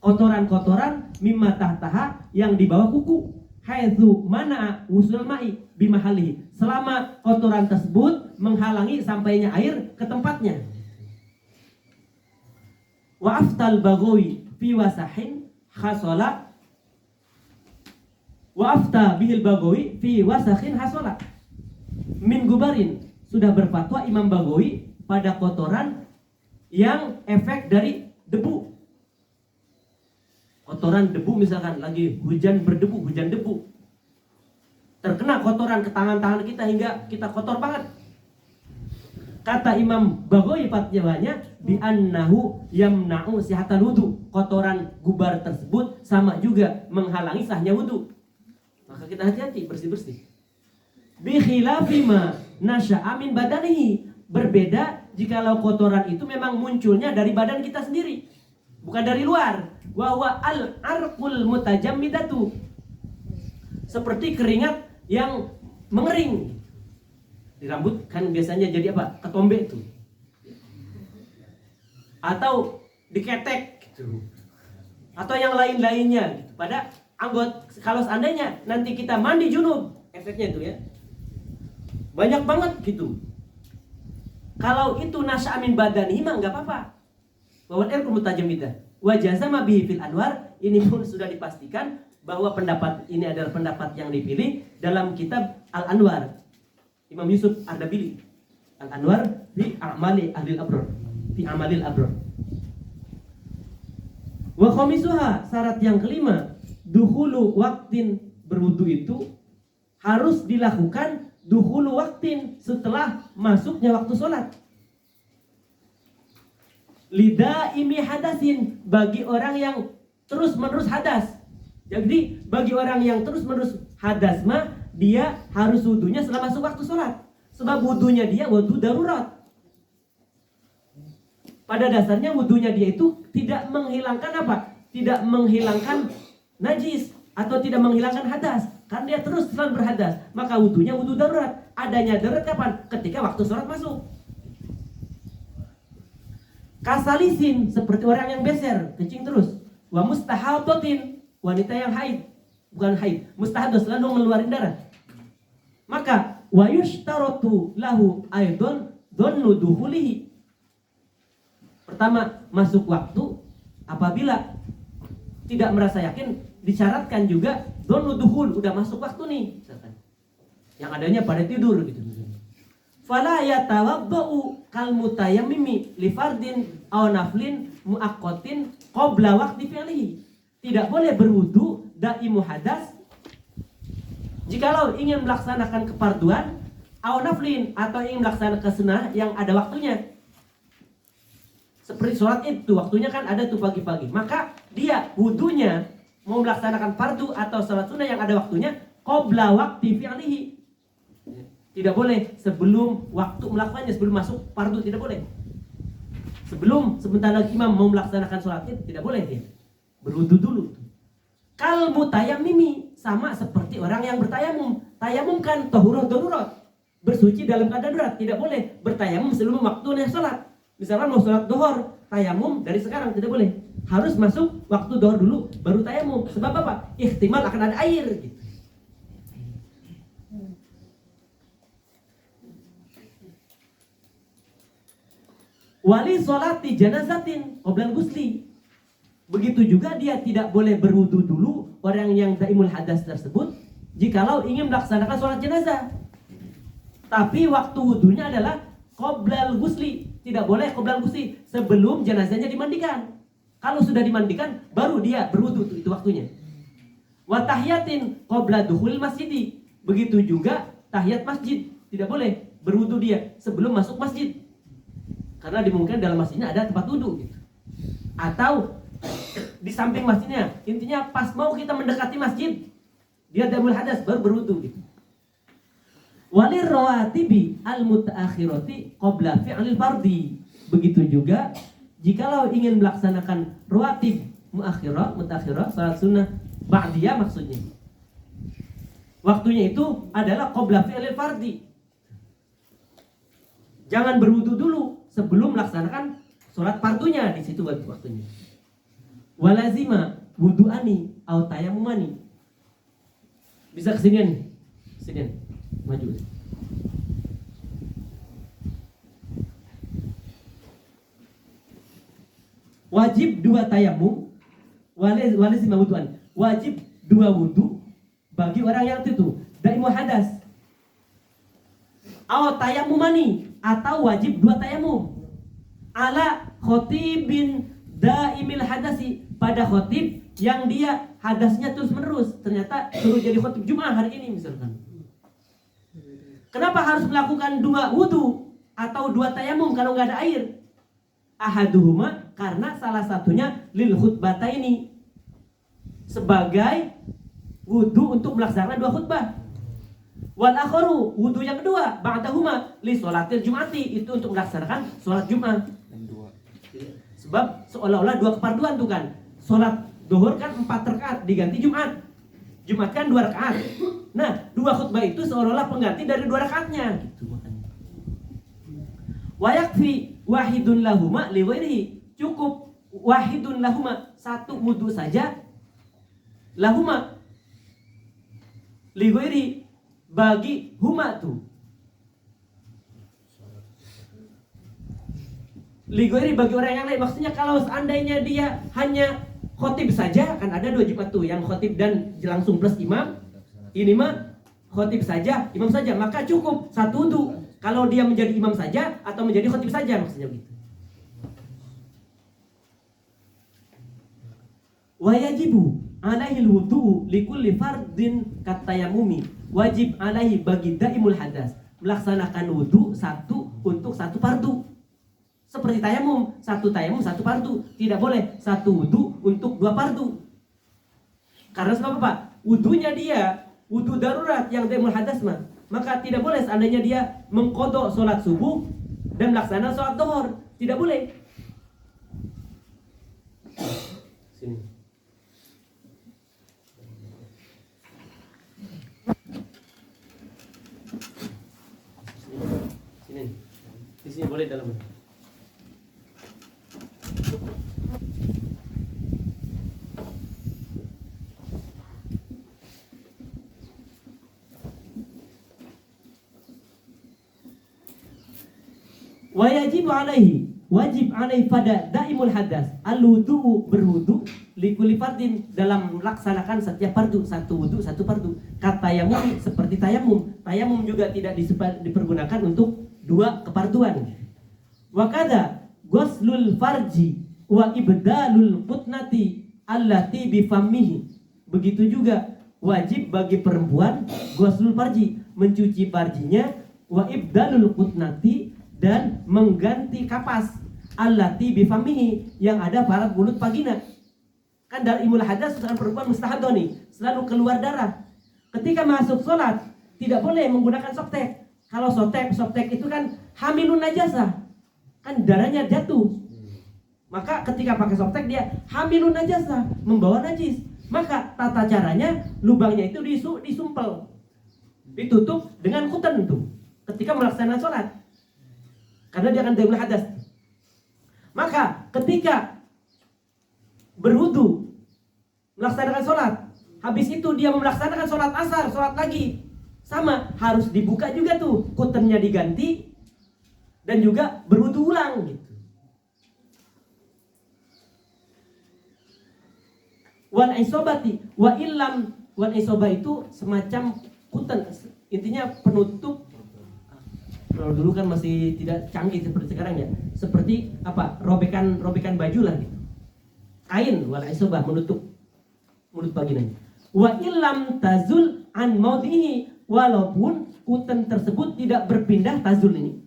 kotoran-kotoran mimma tahtaha yang di bawah kuku, haitsu mana wusul ma'i bimahalihi, selama kotoran tersebut menghalangi sampainya air ke tempatnya. Wa aftal Baghawi fi wasahin hasala, wa afta bihil Baghawi fi wasakhin hasala min gubarin, sudah berfatwa Imam Baghawi pada kotoran yang efek dari debu. Kotoran debu, misalkan lagi hujan berdebu, hujan debu, terkena kotoran ke tangan-tangan kita hingga kita kotor banget. Kata Imam Baghawi fatwanya bi annahu yamna'u sihatal wudu. Kotoran gubar tersebut sama juga menghalangi sahnya wudu. Maka kita hati-hati bersih-bersih. Bi khilafi ma nasya'a min badanihi. Berbeda jikalau kotoran itu memang munculnya dari badan kita sendiri, bukan dari luar. Wa huwa al-arqul mutajammidatu. Seperti keringat yang mengering. Di rambut kan biasanya jadi apa? Ketombe itu. Atau diketek gitu. Atau yang lain-lainnya gitu. Pada anggota, kalau seandainya nanti kita mandi junub, efeknya itu ya. Banyak banget gitu. Kalau itu nasya min badani mah enggak apa-apa. Wa wal mutajammidah. Wa jazama bihi fil anwar, ini pun sudah dipastikan bahwa pendapat ini adalah pendapat yang dipilih dalam kitab Al-Anwar. Imam Yusuf Ardabili Al-Anwar fi a'mali ahlil abrar, fi amalil abrar. Wa khamisuha, syarat yang kelima, dukhulu waktin, berwudu itu harus dilakukan dukhulu waktin, setelah masuknya waktu sholat. Lidaimi hadasin, bagi orang yang terus menerus hadas. Jadi bagi orang yang terus menerus hadas mah dia harus wudunya setelah masuk waktu sholat. Sebab wudunya dia wudu darurat. Pada dasarnya wudunya dia itu tidak menghilangkan apa? Tidak menghilangkan najis atau tidak menghilangkan hadas. Karena dia terus selalu berhadas. Maka wudunya wudu darurat. Adanya darurat kapan? Ketika waktu sholat masuk. Kasalisin, seperti orang yang beser, kencing terus. Wa mustahadotin, wanita yang haid. Bukan haid, mustahadah, selalu ngeluarin darah. Maka wa yushtaratu lahu aidon dhannu duhulihi. Pertama, masuk waktu. Apabila tidak merasa yakin, disyaratkan juga dhannu duhul, udah masuk waktu nih misalkan. Yang adanya pada tidur gitu. Fala yatawaddau kal mutayammimi li fardin aw naflin muaqqatin qabla waqti fi'lihi. Tidak boleh berwudu daimu hadas jikalau ingin melaksanakan keparduan aw naflin, atau ingin melaksanakan sunnah yang ada waktunya. Seperti sholat itu waktunya kan ada tuh pagi-pagi. Maka dia wudunya mau melaksanakan fardu atau sholat sunnah yang ada waktunya qabla waqti fi'lihi. Tidak boleh sebelum waktu melakukannya, sebelum masuk fardu tidak boleh. Sebelum sebentar lagi imam mau melaksanakan sholat id tidak boleh dia. Berwudu dulu. Kal mutayammimi, sama seperti orang yang bertayamum. Tayamum kan tahurah darurat, bersuci dalam keadaan darurat. Tidak boleh bertayamum sebelum waktunya sholat. Misalkan mau sholat duhur, tayamum dari sekarang tidak boleh. Harus masuk waktu duhur dulu baru tayamum. Sebab apa? Ihtimal akan ada air gitu. Wali sholati janazatin qoblal gusli. Begitu juga dia tidak boleh berwudu dulu, orang yang daimul hadas tersebut, jikalau ingin melaksanakan sholat jenazah. Tapi waktu wudunya adalah qoblal gusli. Tidak boleh qoblal gusli, sebelum jenazahnya dimandikan. Kalau sudah dimandikan baru dia berwudu, itu waktunya. Wa tahiyatin qobla dukhul masjidi. Begitu juga tahiyat masjid, tidak boleh berwudu dia sebelum masuk masjid. Karena dimungkinkan dalam masjidnya ada tempat wudhu gitu. Atau di samping masjidnya. Intinya pas mau kita mendekati masjid, dia daimul hadas baru berwudu gitu. Walir rawatibi al-mutaakhirati qabla fi'lil fardi. Begitu juga jikalau ingin melaksanakan rawatib mutaakhirah, salat sunnah ba'diyah maksudnya. Waktunya itu adalah qabla fi'lil fardi. Jangan berwudu dulu sebelum melaksanakan sholat fardunya, di situ waktunya. Walazima wudu'ani au tayammumani. Bisa kesinian, kesinian, maju. Wajib 2 tayamum, walazima wudu'an. Wajib 2 wudu bagi orang yang itu daimul hadas. Au tayammumani, atau wajib 2 tayamum. Ala khotibin daimil hadasi, pada khotib yang dia hadasnya terus menerus. Ternyata suruh jadi khotib Jum'ah hari ini misalkan. Kenapa harus melakukan 2 wudu? atau 2 tayamum kalau nggak ada air. Ahaduhuma, karena salah satunya lil khutbataini, sebagai wudu untuk melaksanakan 2 khutbah. Wal akharu, wudu yang kedua ba'dahuma li sholatil jum'ati, itu untuk melaksanakan sholat Jumat. Sebab seolah-olah 2 keparduan tuh kan. Sholat duhur kan 4 rakaat diganti Jumat. Jumat kan 2 rakaat. Nah, 2 khutbah itu seolah-olah pengganti dari 2 rakaatnya gitu makanya. Wa yakfi wahidun lahuma li ghairihi, cukup wahidun lahuma, 1 wudu saja, lahuma li ghairihi, bagi huma tuh. Li ghairi, bagi orang yang lain. Maksudnya kalau seandainya dia hanya khotib saja, kan ada 2 Jumat tuh, yang khotib dan langsung plus imam. Ini mah khotib saja, imam saja, maka cukup 1 wudu. Kalau dia menjadi imam saja atau menjadi khotib saja, maksudnya begitu. Wa yajibu alaihi alwudu likulli fardin katayamumi, wajib alaihi bagi daimul hadas melaksanakan wudu 1 untuk 1 fardu. Seperti tayamum, 1 tayamum 1 fardu. Tidak boleh 1 wudu untuk 2 fardu. Karena sebab apa? Wudunya dia wudu darurat yang daimul hadas mah. Maka tidak boleh seandainya dia mengqadha sholat subuh dan melaksanakan sholat zuhur. Tidak boleh. Sini. Sini. Di sini boleh dalam. Wajib alaihi pada daimul hadas al-wudu, berwudu likulli fardin, dalam melaksanakan setiap fardu, 1 wudu 1 fardu. Kata tayamum, seperti tayamum. Tayamum juga tidak dipergunakan untuk 2 kefarduan. Wa kada ghuslul farji wa ibdalul qutnati allati bi fammihi. Begitu juga wajib bagi perempuan ghuslul farji, mencuci farjinya, wa ibdalul qutnati, dan mengganti kapas allati bifamihi, yang ada pada mulut vagina. Kan dari imul hadas seorang perempuan mustahadah nih, selalu keluar darah. Ketika masuk sholat tidak boleh menggunakan softek. Kalau softek itu kan hamilun najasah, kan darahnya jatuh. Maka ketika pakai softek dia hamilun najasah, membawa najis. Maka tata caranya lubangnya itu disumpel, ditutup dengan kutan tuh ketika melaksanakan sholat. Karena dia akan daimul hadas. Maka ketika berwudu melaksanakan sholat, habis itu dia melaksanakan sholat asar, sholat lagi, sama harus dibuka juga tuh, kutennya diganti dan juga berwudu ulang gitu. Wal isobati wa illam, wal isobah itu semacam kuten, intinya penutup. Kalau dulu kan masih tidak canggih seperti sekarang ya. Seperti apa? Robekan baju lah gitu. Kain wal isobah, menutup mulut vaginanya. Wa illam tazul an maudhihi, walaupun kuten tersebut tidak berpindah, tazul ini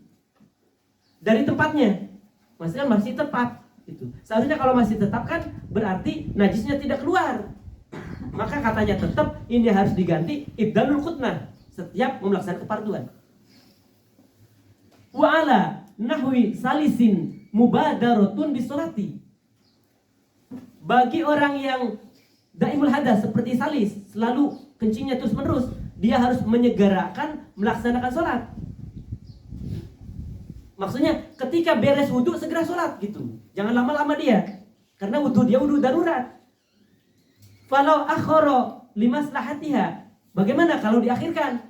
dari tempatnya. Maksudnya masih tetap itu. Seharusnya kalau masih tetap kan berarti najisnya tidak keluar. Maka katanya tetap ini harus diganti ibdalul qutnah setiap melaksanakan kefarduan. Wa ala nahwi salisin mubadaratun bisolati, bagi orang yang daimul hadas seperti salis, selalu kencingnya terus menerus, dia harus menyegerakan melaksanakan sholat. Maksudnya ketika beres wudu segera sholat gitu, jangan lama-lama dia, karena wudu dia wudu darurat. Falau akhara limaslahatiha, bagaimana kalau diakhirkan?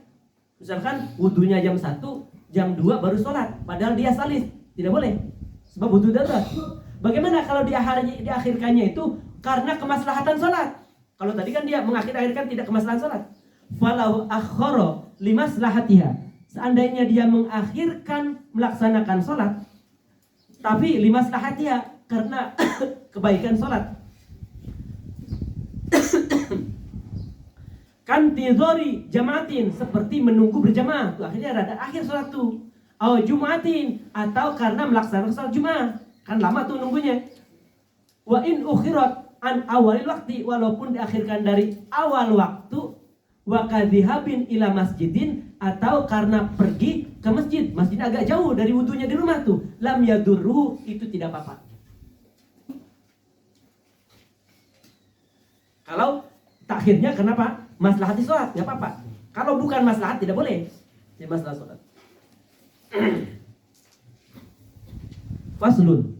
Misalkan wudunya jam 1, jam 2 baru sholat, padahal dia salis, tidak boleh, sebab wudu darurat. Bagaimana kalau diakhirkannya itu karena kemaslahatan sholat? Kalau tadi kan dia mengakhirkan tidak kemaslahatan sholat. Falau akhara limaslahatiha, seandainya dia mengakhirkan melaksanakan sholat, tapi limaslahatiha, karena kebaikan sholat, kan tidori jamaatin, seperti menunggu berjamaah tuh, akhirnya ada akhir sholat tuh, Au Jumatin, atau karena melaksanakan salat Jumat. Kan lama tuh nunggunya. Wa in ukhirat an awalil waktu, walaupun diakhirkan dari awal waktu. Wa kadhihabin ila masjidin, atau karena pergi ke masjid. Masjid agak jauh dari wudunya di rumah tuh. Lam yadurru, itu tidak apa-apa. Kalau takhirnya kenapa? Maslahati sholat, nggak apa-apa. Kalau bukan maslahat tidak boleh. Ya maslahat sholat. Faslun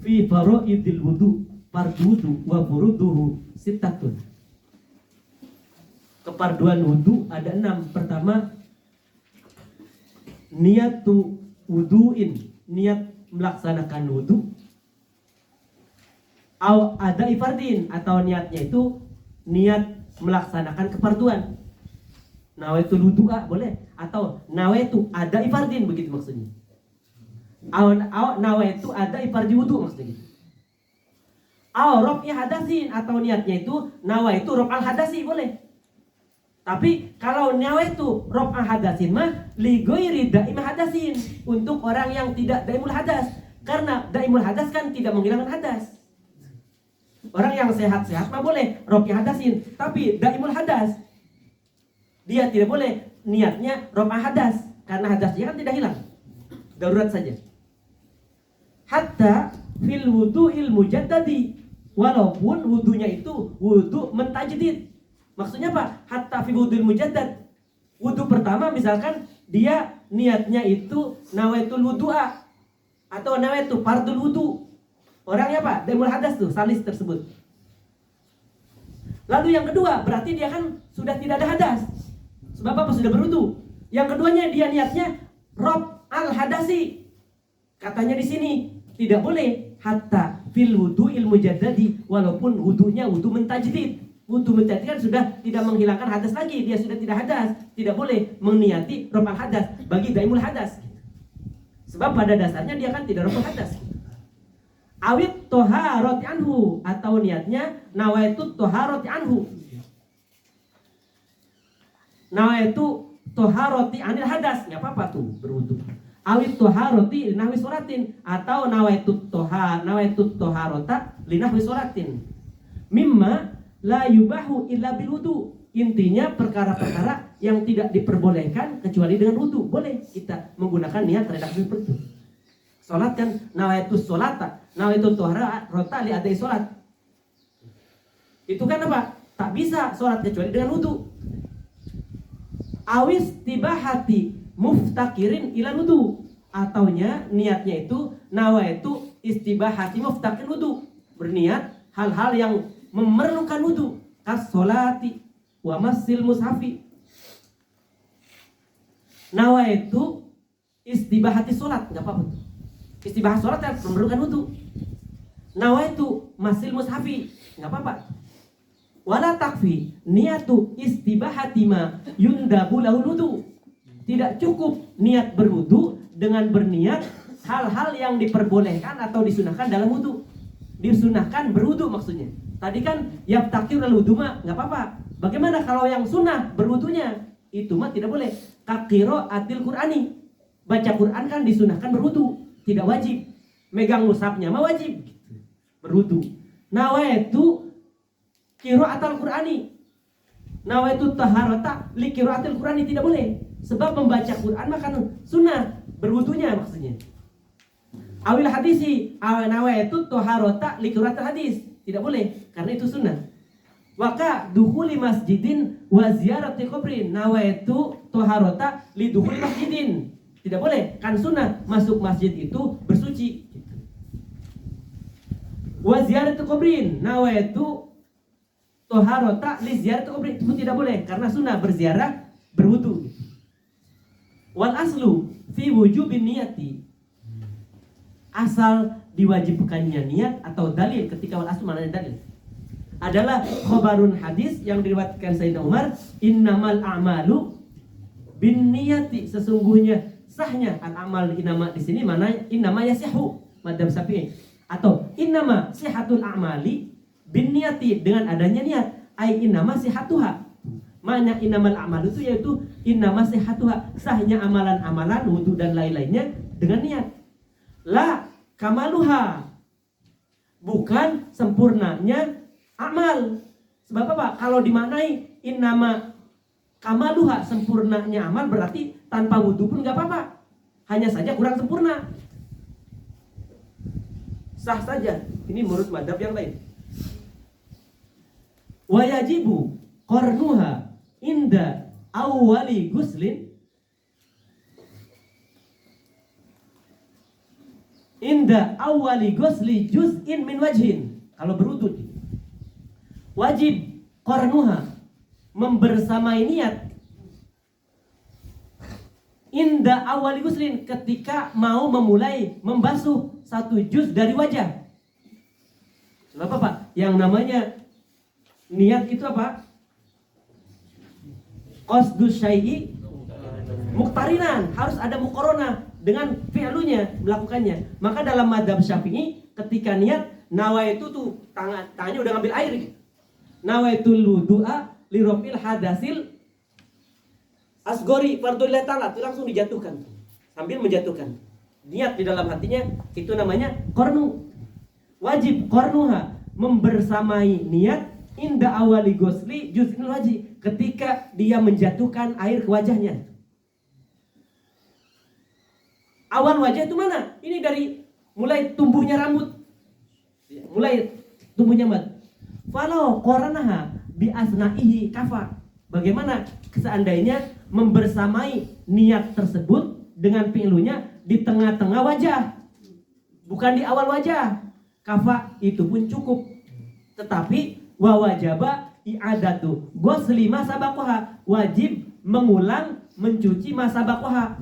fi faraidil wudu, fardu wudu wa furuduhu sittatun. Keparduan wudu ada 6. Pertama, niyatu wuduin, niat melaksanakan wudu. Au ada ifardin, atau niatnya itu niat melaksanakan keparduan. Nawaitu wudu'a boleh, atau nawaitu ada ifardin, begitu maksudnya. Au nawaitu ada ifardi wudu maksudnya. Au raf'i hadasin, atau niatnya itu nawaitu raf'al hadasi boleh. Tapi kalau nawaitu raf'al hadasin mah li ghairi daim hadasin, untuk orang yang tidak daimul hadas. Karena daimul hadas kan tidak menghilangkan hadas. Orang yang sehat-sehat mah boleh raf'i hadasin, tapi daimul hadas dia tidak boleh niatnya raf'al hadas, karena hadasnya kan tidak hilang, darurat saja. Hatta fil wudu'il mujaddadi, walaupun wudunya itu wudu mentajdid. Maksudnya apa? Hatta fil wudu'il mujaddad. Wudu pertama misalkan dia niatnya itu nawaitul wudu'a atau nawaitu fardul wudu. Orangnya apa? Daimul hadas tuh, salis tersebut. Lalu yang kedua, berarti dia kan sudah tidak ada hadas. Sebab apa? Sudah berwudu. Yang keduanya dia niatnya rob al hadasi. Katanya di sini tidak boleh hatta fil wudu'il mujaddadi, walaupun wudunya wudu mentajdid. Wudu mentajdid kan sudah tidak menghilangkan hadas lagi, dia sudah tidak hadas, tidak boleh meniati rob al hadas bagi daimul hadas. Sebab pada dasarnya dia kan tidak rob al hadas. Awit toharoti anhu, atau niatnya nawaitu toharoti anhu, nawaitu toharoti anil hadas, nggak apa-apa tuh berwudu. Awit toharoti linahwi sholatin, atau nawaitu toharota linahwi sholatin. Mimma la yubahu illa bil wudu. Intinya perkara-perkara yang tidak diperbolehkan kecuali dengan wudu. Boleh kita menggunakan niat redaksi seperti itu. Sholat kan nawaitu sholata, nawaitu toharota li adai sholat. Itu kan apa? Tak bisa sholat kecuali dengan wudu. Awis tibahati muftakirin ila wudu, ataunya niatnya itu nawaitu istibahati muftakirin wudu, berniat hal-hal yang memerlukan wudu, kas sholati wa masil mushafi. Nawaitu istibahati sholat, nggak apa-apa. Istibahah sholat kan memerlukan wudu. Nawaitu masil mushafi, nggak apa-apa. Wala takfi niatu istibahati ma yundabu lahul wudu. Tidak cukup niat berwudu dengan berniat hal-hal yang diperbolehkan atau disunahkan dalam wudu. Disunahkan berwudu maksudnya. Tadi kan yaftakir al wudu mah nggak apa-apa. Bagaimana kalau yang sunnah berwudunya? Itu mah tidak boleh. Kakiro atil Qur'ani. Baca Quran kan disunahkan berwudu, tidak wajib. Megang mushafnya mah wajib berwudu. Nawaitu qiraatul Qur'ani, nawaitu taharata li qiraatil Qur'ani, tidak boleh. Sebab membaca Quran mah kan sunnah, berwudunya maksudnya. Awil hadisi, nawaitu taharata li qiraatil hadis, tidak boleh karena itu sunnah. Waka dukhuli masjidin wa ziyarati qabrin, nawaitu taharata li dukhuli masjidin, tidak boleh kan sunnah, masuk masjid itu bersuci. Wa ziyarati qabrin, nawaitu toharota li ziarah kubri, itu tidak boleh karena sunnah berziarah berwudu. Wal aslu fi wujubin niyati, asal diwajibkannya niat atau dalil. Ketika wal aslu mana dalil adalah khobarun hadis yang diriwayatkan Sayyidina Umar, innamal a'malu bin niyati, sesungguhnya sahnya al amal. Innama di sini mana innama yasihu madzhab Syafi'i, atau innama sihatul a'mali bin niyati, dengan adanya niat. Ai innama sihatuha, Makna innamal a'malu itu yaitu innama sihatuha, sahnya amalan-amalan wudu dan lain-lainnya dengan niat. La kamaluha, bukan sempurnanya amal. Sebab apa? Kalau dimaknai innama kamaluha, sempurnanya amal, berarti tanpa wudu pun gak apa-apa, hanya saja kurang sempurna, sah saja. Ini menurut madhab yang lain. Wa yajibu qarnuha inda awwali guslin, inda awwali gusli juz'in min wajhin. Kalau berwudu wajib qarnuha, membersamai niat, inda awwali guslin, ketika mau memulai membasuh satu juz dari wajah. Sebab apa? Yang namanya niat itu apa? Qasdus syai'i muqtarinan, harus ada muqaronah dengan fi'lunya, melakukannya. Maka dalam madhab Syafi'i ketika niat nawaitu tuh tangannya udah ngambil air gitu. Nawaitul wudu'a li raf'il hadasil asgori fardhulillah ta'ala, itu langsung dijatuhkan sambil menjatuhkan. Niat di dalam hatinya, itu namanya qarnu. Wajib qarnuha, membersamai niat inda awali ghusli juz'in wajib, ketika dia menjatuhkan air ke wajahnya. Awal wajah itu mana? Ini dari mulai tumbuhnya rambut, mulai tumbuhnya rambut. Falau qaranaha bi asna'ihi kafa. Bagaimana seandainya membersamai niat tersebut dengan fi'lunya di tengah-tengah wajah, bukan di awal wajah, kafa, itu pun cukup. Tetapi wa wajaba i'adatu ghusli ma sabaqaha, wajib mengulang mencuci ma sabaqaha,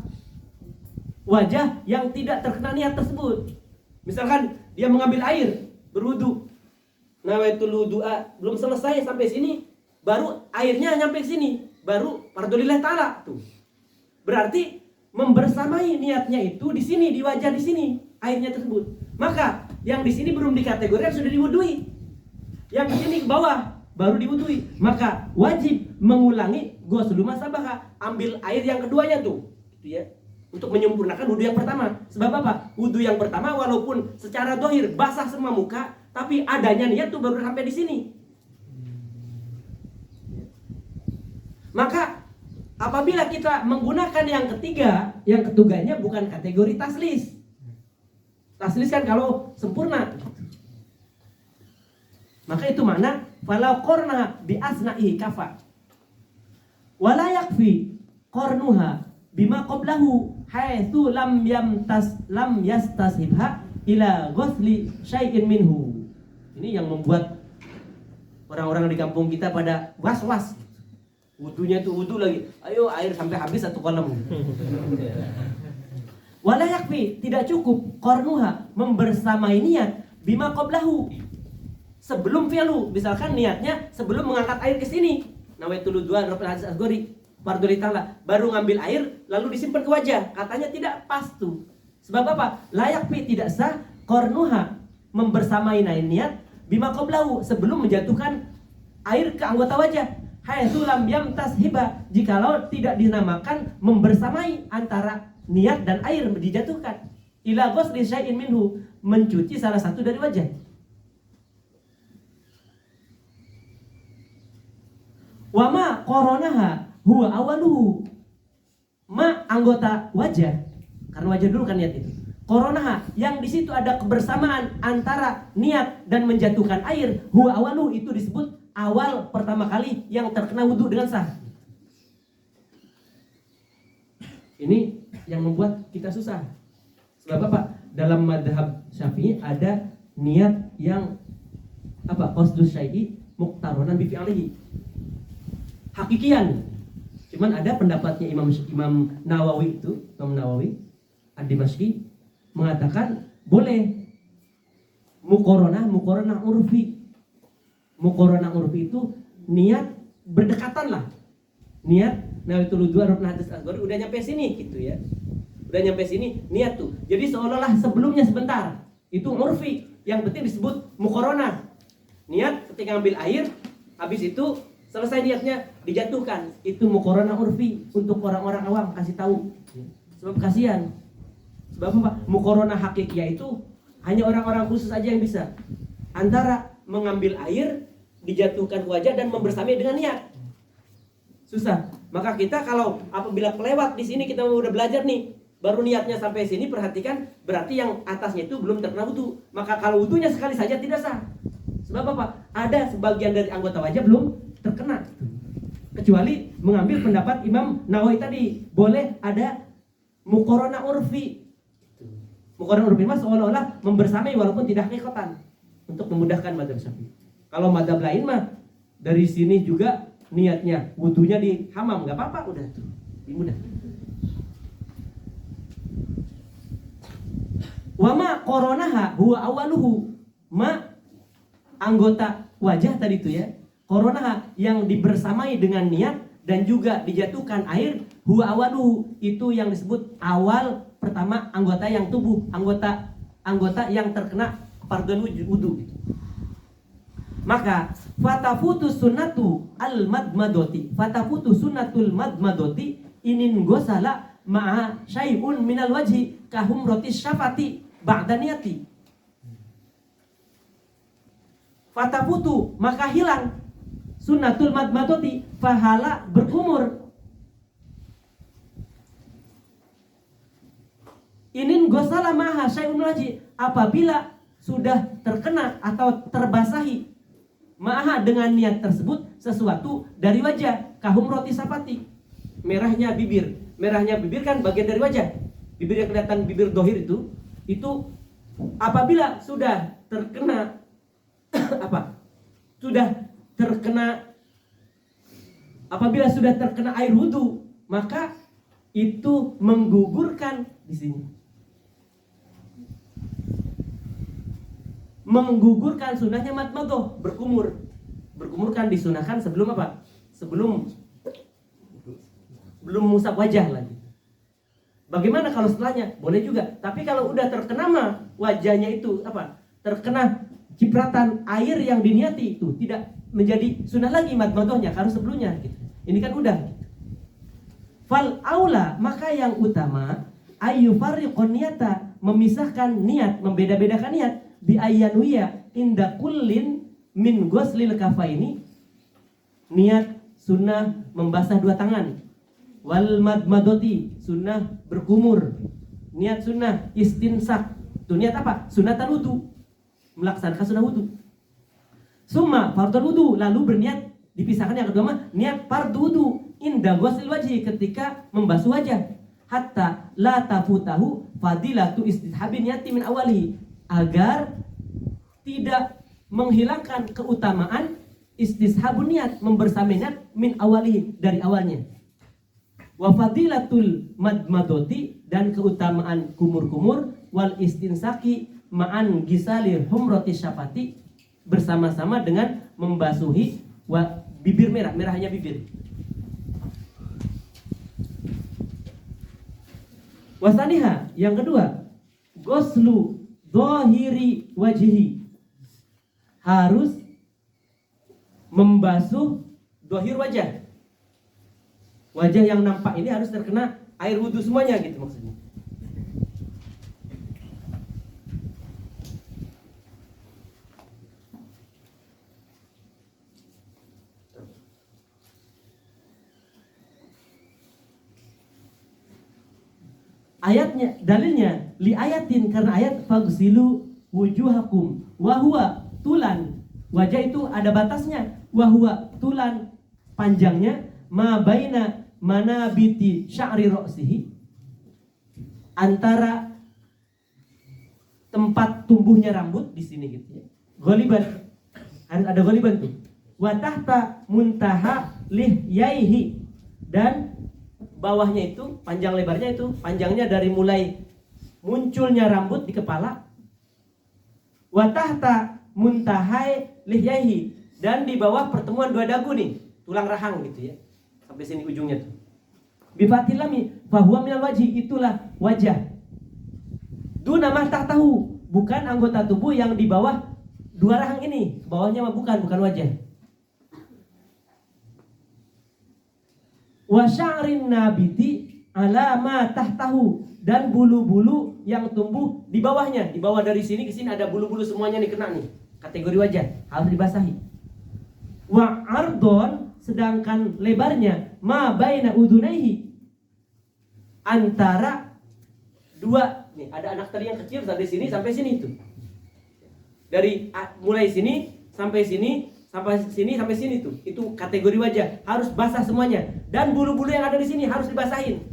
wajah yang tidak terkena niat tersebut. Misalkan dia mengambil air berwudu, nawaitul wudu'a, belum selesai sampai sini, baru airnya nyampe sini, baru fardhulillah ta'ala tuh. Berarti membersamai niatnya itu di sini, di wajah di sini airnya tersebut. Maka yang di sini belum dikategorikan sudah diwudui, yang di sini ke bawah baru diwudui. Maka wajib mengulangi ghuslu ma sabaqa, ambil air yang keduanya tuh, gitu ya, untuk menyempurnakan wudu yang pertama. Sebab apa? Wudu yang pertama walaupun secara dohir basah semua muka, tapi adanya niat tuh baru sampai di sini. Maka apabila kita menggunakan yang ketiga, yang ketiganya bukan kategori taslis. Taslis kan kalau sempurna. Maka itu makna falau qarna bi asna'ihi kafa. Wala yakfi qarnuha bima qablahu haitsu lam yastashibha ila ghusli syai'in minhu. Ini yang membuat orang-orang di kampung kita pada was-was. Wudunya itu wudu lagi, ayo air sampai habis satu kolam. Wala yakfi, tidak cukup qarnuha, membersamai niat bima qablahu, sebelum fi'lu. Misalkan niatnya sebelum mengangkat air ke sini, nawaitul wudu'a raf'il hadis asgori fardhulillah ta'ala, baru ngambil air lalu disimpan ke wajah, katanya tidak pas tuh. Sebab apa? La yakfi, tidak sah qarnuha, membersamai niat bima qablahu, sebelum menjatuhkan air ke anggota wajah. Haitsu lam yamtashiba, jikalau tidak dinamakan membersamai antara niat dan air dijatuhkan. Ila ghusli syai'in minhu, mencuci salah satu dari wajah. Wa ma qaranaha huwa awaluhu, ma anggota wajah, karena wajah dulu kan niat itu. Qaranaha, yang di situ ada kebersamaan antara niat dan menjatuhkan air, huwa awaluhu, itu disebut awal pertama kali yang terkena wudu dengan sah. Ini yang membuat kita susah. Sebab apa? Dalam madhab Syafi'i ada niat yang apa? Qasdus syai'i muqtaronan bi fi'lihi, hakikian. Cuman ada pendapatnya Imam Nawawi itu, Imam Nawawi Ad-Dimashqi mengatakan boleh muqaranah urfi. Muqaranah urfi itu niat berdekatan lah. Niat nawaitul wudu'a raf'il hadis asgori udah nyampe sini gitu ya. Udah nyampe sini niat tuh. Jadi seolah-olah sebelumnya sebentar. Itu urfi. Yang penting disebut muqaranah. Niat ketika ambil air, habis itu selesai niatnya dijatuhkan. Itu muqaranah urfi untuk orang-orang awam, kasih tahu. Sebab kasihan. Sebab apa? Muqaranah hakikiyah itu hanya orang-orang khusus aja yang bisa. Antara mengambil air, dijatuhkan ke wajah dan membersamai dengan niat. Susah. Maka kita kalau apabila kelewat di sini kita udah belajar nih, baru niatnya sampai sini, perhatikan, berarti yang atasnya itu belum terkena wudu. Maka kalau wudunya sekali saja tidak sah. Sebab apa? Ada sebagian dari anggota wajah belum terkena. Kecuali mengambil pendapat Imam Nawawi tadi, boleh ada muqaranah urfi. Muqaranah urfi mas seolah-olah membersamai walaupun tidak hakikatan, untuk memudahkan madzhab Syafi'i. Kalau madzhab lain mah dari sini juga niatnya wudunya di hamam, nggak apa-apa, udah tuh mudah. Wama qoronaha huwa awaluhu, ma anggota wajah tadi itu ya, qoronaha yang dibersamai dengan niat dan juga dijatuhkan air, huwa awaluhu itu yang disebut awal pertama anggota yang tubuh, anggota yang terkena fardhu wudu. Maka fatafutu sunnatu al madmadoti, fatafutu sunnatul madmadoti inin gosala ma'a syai'un minal wajhi kahum roti syafati ba'da niyati. Fatafutu maka hilang sunnatul madmadoti, pahala berkumur. Inin gosala ma'a syai'un minal wajhi, apabila sudah terkena atau terbasahi ma'aha dengan niat tersebut sesuatu dari wajah, kahum roti sapati, merahnya bibir. Merahnya bibir kan bagian dari wajah. Bibir yang kelihatan bibir dohir itu apabila sudah terkena apa? Apabila sudah terkena air wudu, maka itu menggugurkan di sini. Menggugurkan sunahnya madmadoh, berkumur. Berkumur kan disunahkan sebelum apa? Belum musab wajah lagi. Bagaimana kalau setelahnya? Boleh juga. Tapi kalau udah terkena mah wajahnya itu apa? Terkena cipratan air yang diniati itu tidak menjadi sunah lagi madmadohnya karena sebelumnya gitu. Ini kan udah. Fal aula, maka yang utama ayu fariqon niyata, memisahkan niat, membeda-bedakan niat bi ayyanwiya inda kullin min ghuslil kafaini, niat sunnah membasuh dua tangan, wal madmadoti sunnah berkumur, niat sunnah istinsak, itu niat apa? Sunatan wudu, melaksanakan sunnah wudu. Summa fardhu wudu, lalu berniat dipisahkan yang kedua mah niat fardhu wudu inda ghuslil wajhi, ketika membasuh wajah, hatta la tafutahu fadilatu istidhabin niyati min awali, agar tidak menghilangkan keutamaan istishabun niat, membersamai niat min awali, dari awalnya. Wa fadilatul madmadoti, dan keutamaan kumur-kumur, wal istinsaki ma'an gisalir humroti syafati, bersama-sama dengan membasuhi bibir merah, merahnya bibir. Wasaniha, yang kedua, goslu dhahiri wajhi, harus membasuh dhahir wajah. Wajah yang nampak ini harus terkena air wudhu semuanya gitu maksudnya. Ayatnya, dalilnya li ayatin, karena ayat fagsilu wujuhakum wa huwa tulan, wajah itu ada batasnya, wa huwa tulan, panjangnya, ma baina manabiti sya'ri ra'sihi, antara tempat tumbuhnya rambut di sini gitu ya. Ghaliban, harus ada ghaliban tuh. Wa tahta muntaha lihyaihi, dan bawahnya itu, panjang lebarnya itu, panjangnya dari mulai munculnya rambut di kepala, wa tahta muntahai lihyaihi, dan di bawah pertemuan dua dagu nih, tulang rahang gitu ya, sampai sini ujungnya tuh. Bi fathil lami fa huwa minal wajhi, itulah wajah. Duna ma tahtahu, bukan anggota tubuh yang di bawah dua rahang ini, bawahnya mah bukan wajah. wa sya'rin nabiti ala ma tahtahu, dan bulu-bulu yang tumbuh di bawahnya. Di bawah dari sini ke sini ada bulu-bulu semuanya nih, kena nih. Kategori wajah harus dibasahi. Wa ardon, sedangkan lebarnya ma baina udunaihi, antara dua nih, ada anak tali yang kecil dari sini sampai sini tuh. Dari mulai sini sampai sini sampai sini sampai sini tuh. Itu kategori wajah, harus basah semuanya. Dan bulu-bulu yang ada di sini harus dibasahin.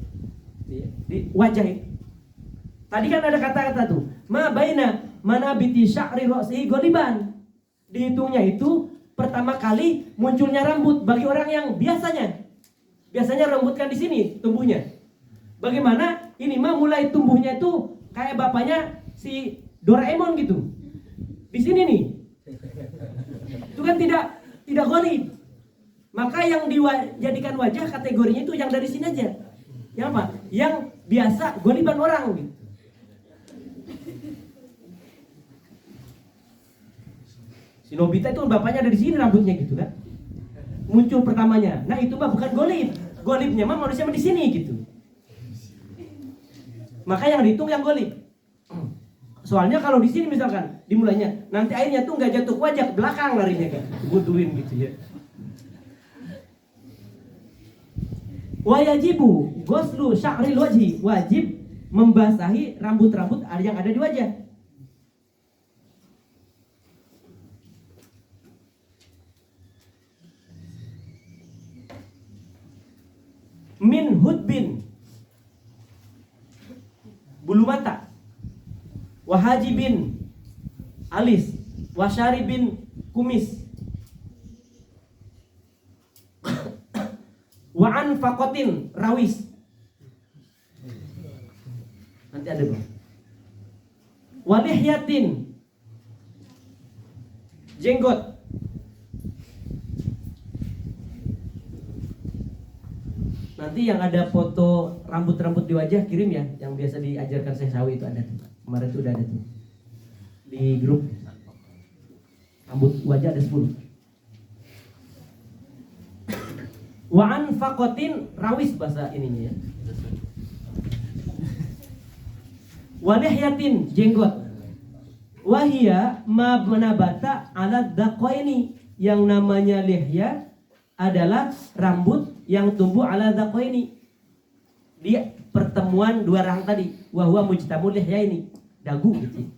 Di wajah itu. Tadi kan ada kata-kata tuh, ma baina manabiti sya'ri ra'sihi goliban. Dihitungnya itu pertama kali munculnya rambut bagi orang yang biasanya rambut kan di sini tumbuhnya. Bagaimana ini mah mulai tumbuhnya itu kayak bapaknya si Doraemon gitu. Di sini nih. Itu kan tidak golib. Maka yang dijadikan wajah kategorinya itu yang dari sini aja. Yang apa? Yang biasa goliban orang gitu. Si Nobita itu bapaknya dari sini rambutnya gitu kan. Muncul pertamanya. Nah, itu mah bukan golib. Golibnya mah manusia di sini gitu. Maka yang dihitung yang golib. Soalnya kalau di sini misalkan dimulainya, nanti airnya tuh nggak jatuh ke wajah, ke belakang larinya kan, butuhin gitu ya. Wajibu ghuslu sya'ril wajhi, wajib membasahi rambut-rambut yang ada di wajah. Min hudbin, bulu mata, wahajibin, alis, wasyaribin, kumis, wa anfaqatin, rawis. Nanti ada bang. Walihyatin, jenggot. Nanti yang ada foto rambut-rambut di wajah kirim ya, yang biasa diajarkan Syekh Sawi itu ada tuh. Kemarin itu udah ada tuh di grup. Rambut wajah ada 10. Wa anfaqatin, rawis bahasa ininya ya. Walihyatin, jenggot. Wahia ma manabata ala daqaini, yang namanya lihya adalah rambut yang tumbuh ala daqaini, di pertemuan dua rahang tadi. Wa huwa mujtamul lihya, ini dagu gitu.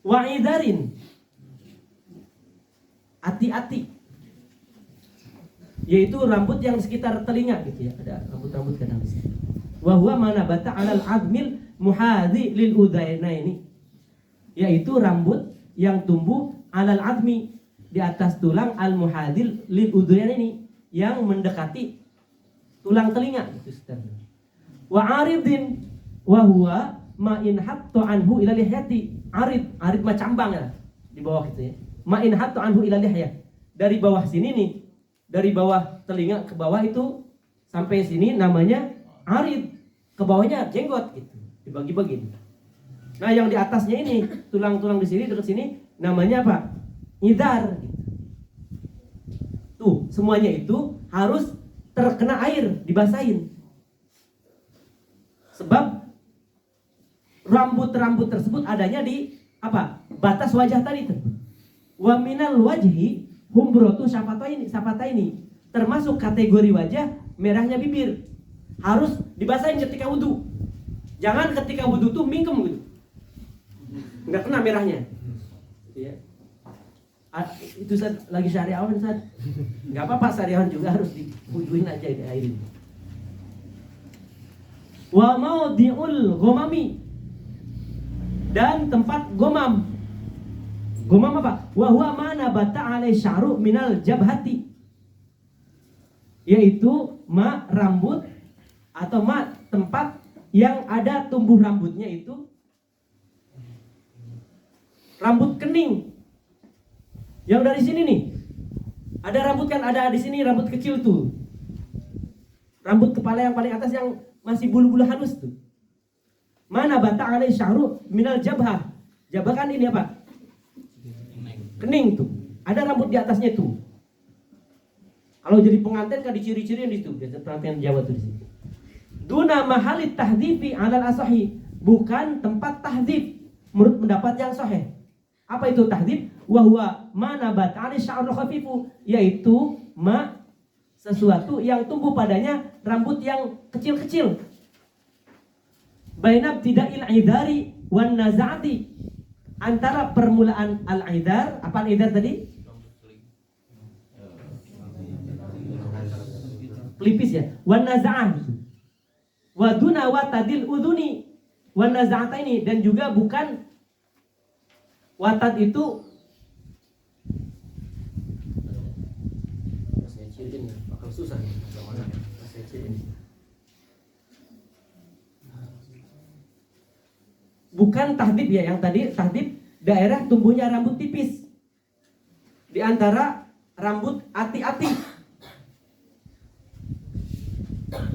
Wa'idarin, ati-ati, yaitu rambut yang sekitar telinga gitu ya, ada rambut-rambut kadang di sini. Wa huwa manabata 'alal 'azmil muhadhi lil udhainaini, yaitu rambut yang tumbuh 'alal 'azmi, di atas tulang, al muhadhil lil udhainaini, yang mendekati tulang telinga itu. Wa 'aridin, wa huwa ma in hatta anhu ila lihyati. Arid mah cambang ya, di bawah gitu ya. Ma in hatta anhu ila lihya, dari bawah sini nih, dari bawah telinga ke bawah itu sampai sini namanya arid, ke bawahnya jenggot gitu, dibagi-bagi. Nah, yang di atasnya ini tulang-tulang di sini dekat sini namanya apa? Idar gitu. Tuh, semuanya itu harus terkena air, dibasahin. Sebab rambut-rambut tersebut adanya di apa? Batas wajah tadi itu. Wa minal wajhi humbratu syafataini, termasuk kategori wajah merahnya bibir. Harus dibasahin ketika wudu. Jangan ketika wudu tuh mingkem gitu. Enggak kena merahnya. Ya. Itu saat lagi syariawan saat. Enggak apa-apa, syariawan juga harus diwuduin aja di air. Wa maudiul ghamami, dan tempat gomam. Gomam apa? Wa huwa ma nabata 'alai sya'ru minal jabhati, yaitu ma rambut atau ma tempat yang ada tumbuh rambutnya itu rambut kening. Yang dari sini nih. Ada rambut kan, ada di sini rambut kecil tuh. Rambut kepala yang paling atas yang masih bulu-bulu halus tuh. Mana bata alai sya'ru minal jabhah. Jabhah kan ini apa? Kening tuh. Ada rambut di atasnya tuh. Kalau jadi pengantin kan diciri-ciriin di situ. Biasa pengantin Jawa tuh di situ. Duna mahalit tahdzifi alal asahi. Bukan tempat tahdzif menurut pendapat yang sahih. Apa itu tahdzif? Wa huwa ma nabata alai sya'ru khafifu, yaitu sesuatu yang tumbuh padanya rambut yang kecil-kecil. Bainab tidakil idari wan naz'ati, antara permulaan al-idar, apa al-idar tadi? Pelipis ya. Wan naz'ah. Wa duna watadil udhuni wan naz'ata ini, dan juga bukan watad itu susah bukan tahdib ya, yang tadi tahdib daerah tumbuhnya rambut tipis di antara rambut ati-ati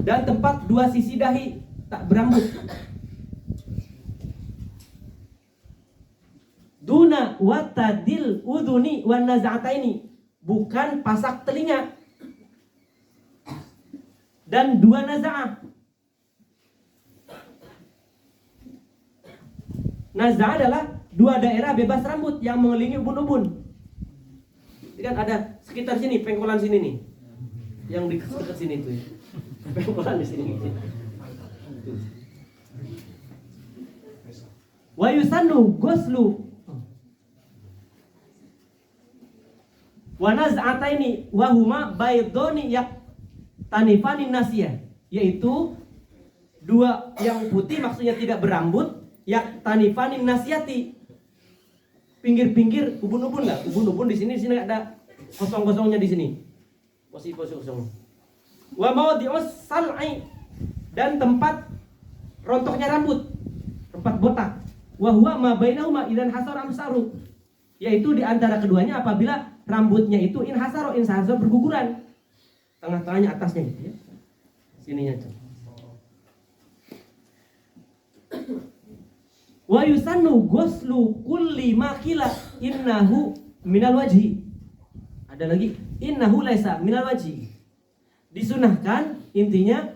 dan tempat dua sisi dahi tak berambut. Duna watadil udhuni wan naz'ataini, bukan pasak telinga dan dua naz'ah. Naz'ah adalah dua daerah bebas rambut yang mengelilingi ubun-ubun. Ini kan ada sekitar sini, pengkolan sini nih. Yang di dekat sini tuh. Pengkolan di sini. Wa yusannu ghuslu wa naz'ataini wa huma baydoni yak tanifanin nasiyah, yaitu dua yang putih maksudnya tidak berambut, yak tanifanin nasiyati, pinggir-pinggir ubun-ubun lah, ubun-ubun di sini ada kosong-kosongnya di sini, posisi kosong. Wa mawdi'us sal'i, dan tempat rontoknya rambut, tempat botak. Wa huwa ma bainahuma idan hasar amsaru, yaitu di antara keduanya apabila rambutnya itu inhasaro berguguran. Tengah-tengahnya atasnya gitu ya. Sininya tuh. Wa yusannu ghuslu kulli ma qila innahu minal wajhi. Ada lagi innahu laisa minal wajhi. Disunahkan intinya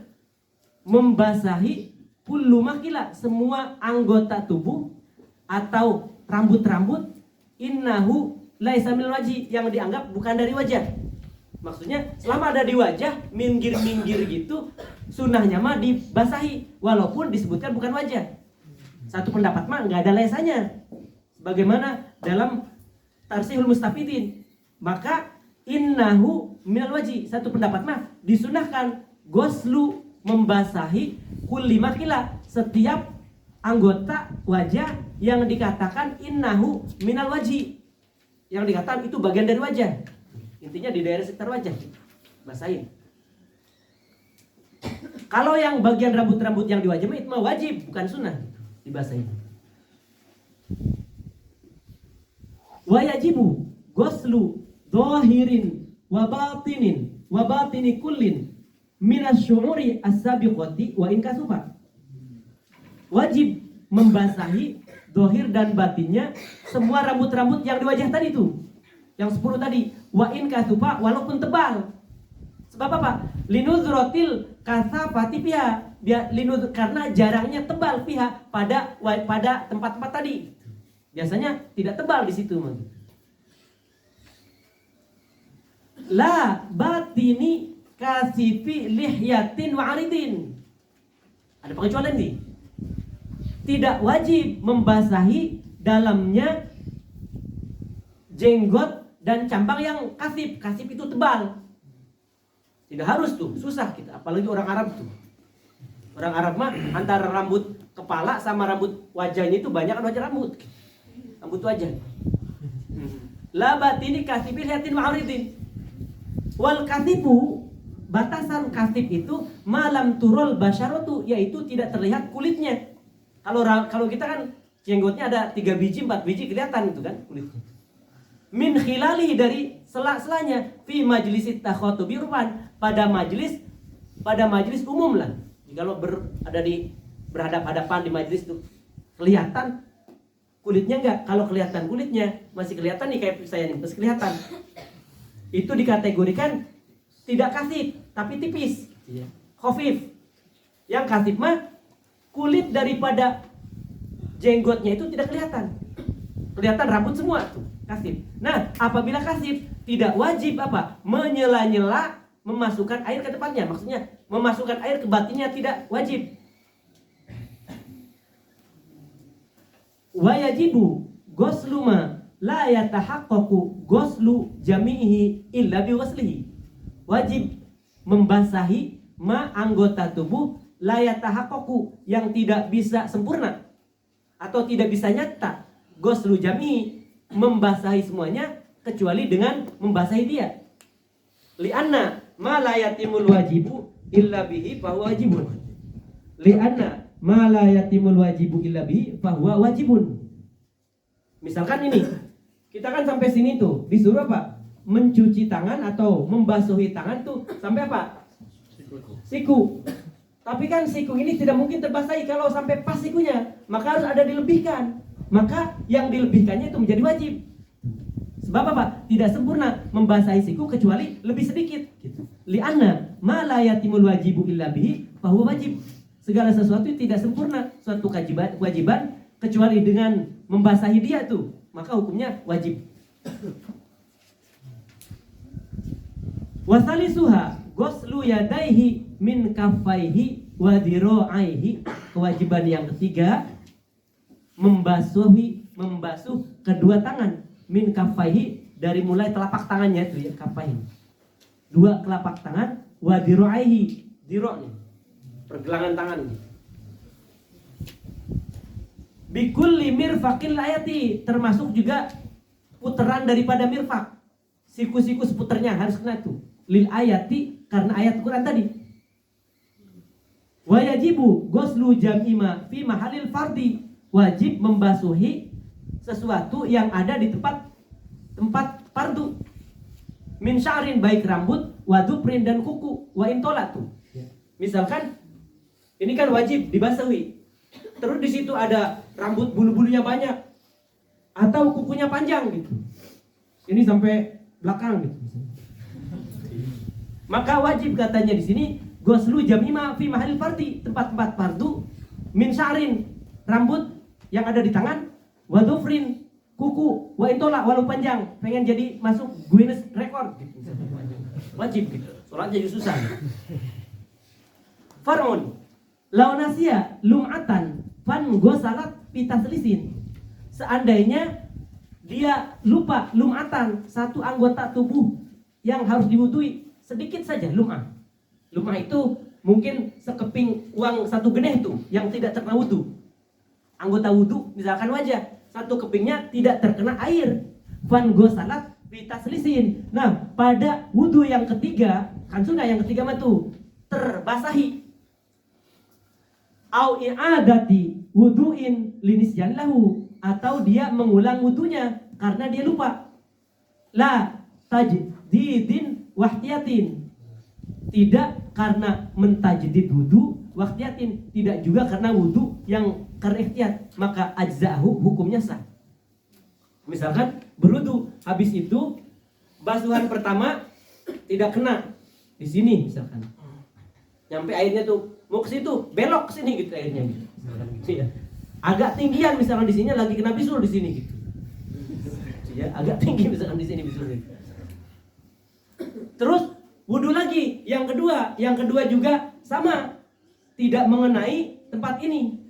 membasahi kullu ma qila, semua anggota tubuh atau rambut-rambut, innahu laisa minal wajhi, yang dianggap bukan dari wajah. Maksudnya selama ada di wajah, minggir-minggir gitu, sunnahnya mah dibasahi, walaupun disebutkan bukan wajah. Satu pendapat mah nggak ada lesanya, bagaimana dalam Tarsihul Mustafidin. Maka innahu minal wajhi, satu pendapat mah disunahkan ghuslu, membasahi kulli makila, setiap anggota wajah yang dikatakan innahu minal wajhi, yang dikatakan itu bagian dari wajah. Intinya di daerah sekitar wajah basahin. Kalau yang bagian rambut-rambut yang di wajah itu mah wajib, bukan sunnah dibasahin. Wa yajibu ghuslu dhahirin wa batini kullin minasyu'uri as-sabiqati wa in kasufa. Wajib membasahi dhahir dan batinnya semua rambut-rambut yang di wajah tadi tuh. Yang 10 tadi, wa in kasufa, walaupun tebal. Sebab apa? Linuzrotil kasafati fiha, karena jarangnya tebal fiha pada tempat-tempat tadi. Biasanya tidak tebal di situ. La batini kasifi lihyatin wa aridin. Ada pengecualian nih. Tidak wajib membasahi dalamnya jenggot dan cambang yang kasif. Kasif itu tebal. Tidak harus tuh, susah kita. Apalagi orang Arab tuh. Orang Arab mah antara rambut kepala sama rambut wajahnya itu banyak kan wajah rambut. Rambut wajah. La batini kasifil hatin ma'aridin. Wal kasifu, batasan kasif itu malam turul basyaratu, yaitu tidak terlihat kulitnya. Kalau kita kan jenggotnya ada 3 biji, 4 biji kelihatan itu kan kulitnya. Min khilali, dari sela-selanya, fi majlisit takhutubi rupan, pada majlis umum lah. Kalau ada di berhadap-hadapan di majelis tuh kelihatan kulitnya enggak? Kalau kelihatan kulitnya masih kelihatan nih kayak saya nih, masih kelihatan. Itu dikategorikan tidak kasif, tapi tipis. Khafif. Yang kasif mah kulit daripada jenggotnya itu tidak kelihatan. Kelihatan rambut semua tuh, kasif. Nah, apabila kasif tidak wajib apa? Menyela-nyela memasukkan air ke depannya. Maksudnya memasukkan air ke batinnya tidak wajib. Wa yajibu ghuslu ma la yatahaqqaqu ghuslu jami'ihi illa bi ghuslihi. Wajib membasahi ma anggota tubuh la yatahaqqaqu yang tidak bisa sempurna atau tidak bisa nyata. Ghuslu jami'i membasahi semuanya kecuali dengan membasahi dia. Li'anna ma la yatimul wajibu illa bihi fa huwa wajibun. Li'anna ma la yatimul wajibu illa bihi fa huwa wajibun. Misalkan ini, kita kan sampai sini tuh disuruh apa? Mencuci tangan atau membasuhi tangan tuh sampai apa? Siku. Tapi kan siku ini tidak mungkin terbasahi kalau sampai pas sikunya, maka harus ada dilebihkan. Maka yang dilebihkannya itu menjadi wajib. Sebab apa? Tidak sempurna membasahi siku kecuali lebih sedikit. Li'anna ma la yatimul wajibu illa bihi fa huwa wajib. Segala sesuatu tidak sempurna, suatu kewajiban kecuali dengan membasahi dia tuh, maka hukumnya wajib. Wasalisuha ghuslu yadaihi min kaffaihi wa dhira'aihi. Kewajiban yang ketiga membasuh kedua tangan, min kaffaihi dari mulai telapak tangannya itu ya, kaffaihi. Dua telapak tangan, wa dhira'aihi, dhira' pergelangan tangan ini. Bikulli mirfaqil ayati, termasuk juga putaran daripada mirfaq. Siku-siku seputarnya harus kena tuh. Lil ayati, karena ayat Quran tadi. Wa yajibu ghuslu jam'ima fi mahalil fardi. Wajib membasuhi sesuatu yang ada di tempat fardu. Min sya'rin, baik rambut, wa dufrin dan kuku, wa intolatu. Misalkan ini kan wajib dibasahi. Terus di situ ada rambut bulu-bulunya banyak atau kukunya panjang gitu. Ini sampai belakang gitu. Maka wajib katanya di sini ghuslu jam'ima fi mahalil fardi, tempat-tempat fardu, min sya'rin, rambut yang ada di tangan, wa dufrin, kuku, wa intola, walau panjang, pengen jadi masuk Guinness Record gitu. Wajib gitu. Sholat jadi susah. Far'un launasya lum'atan fan ghasalat pitaslisin. Seandainya dia lupa lum'atan, satu anggota tubuh yang harus diwudui, sedikit saja lum'ah. Lum'ah itu mungkin sekeping uang satu geneh tuh yang tidak terkena wudu. Anggota wudu misalkan wajah, satu kepingnya tidak terkena air. Fan ghasalat pitaslisin. Nah, pada wudu yang ketiga, kan sunnah yang ketiga mah tuh terbasahi. Au i'adati wudu'in linisyan lahu, atau dia mengulang wudunya karena dia lupa. La tajdidin wahtiyatin, tidak karena mentajdid wudu wahtiyatin, tidak juga karena wudu yang karena ihtiyat, maka ajza'ahu, hukumnya sah. Misalkan berwudu, habis itu basuhan pertama tidak kena di sini misalkan. Nyampe airnya tuh mau ke situ, belok ke sini gitu airnya gitu. Iya. Agak tinggian misalkan di sini lagi kena bisul di sini gitu. Ya, agak tinggi misalkan di sini bisulnya. Terus wudu lagi, yang kedua juga sama, tidak mengenai tempat ini.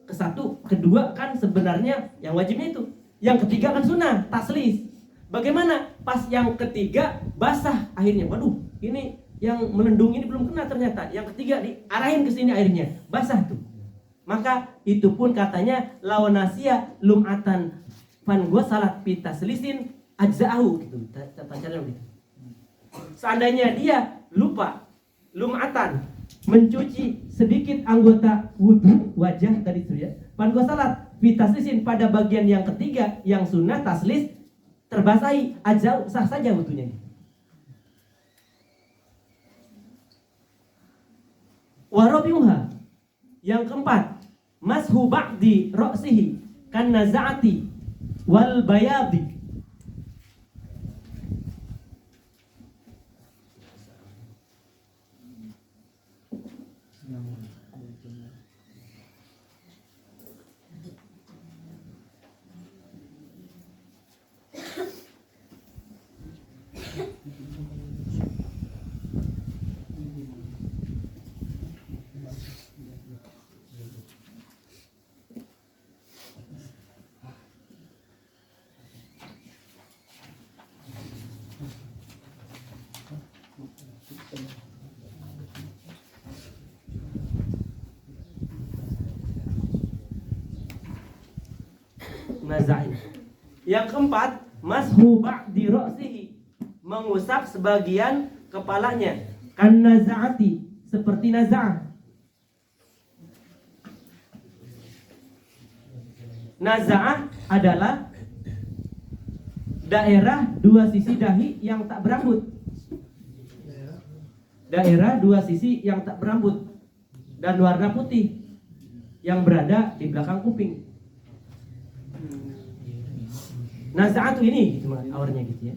Kesatu, kedua kan sebenarnya yang wajibnya itu. Yang ketiga kan sunnah, taslis. Bagaimana? Pas yang ketiga basah akhirnya. Waduh, ini yang melendung ini belum kena ternyata. Yang ketiga diarahin ke sini airnya, basah tuh. Maka itu pun katanya lawanasya lum'atan fan ghasalat pitaslisin ajza'ahu gitu. Caranya begitu. Seandainya dia lupa lum'atan, mencuci sedikit anggota wudu wajah tadi itu ya, fan ghasalat pitaslisin, pada bagian yang ketiga yang sunnah taslis terbasahi, ajza'u, sah saja wudunya. Warabiuha, yang keempat, mashu ba'di ra'sihi kan naza'ati wal bayadi. Naza'in. Yang keempat, mashu ba'di ra'sihi, mengusap sebagian kepalanya. Kan naza'ati, seperti naza'ah. Naza'ah adalah daerah dua sisi dahi yang tak berambut. Daerah dua sisi yang tak berambut dan warna putih yang berada di belakang kuping. Naza'atu ini gitu awarnya gitu ya.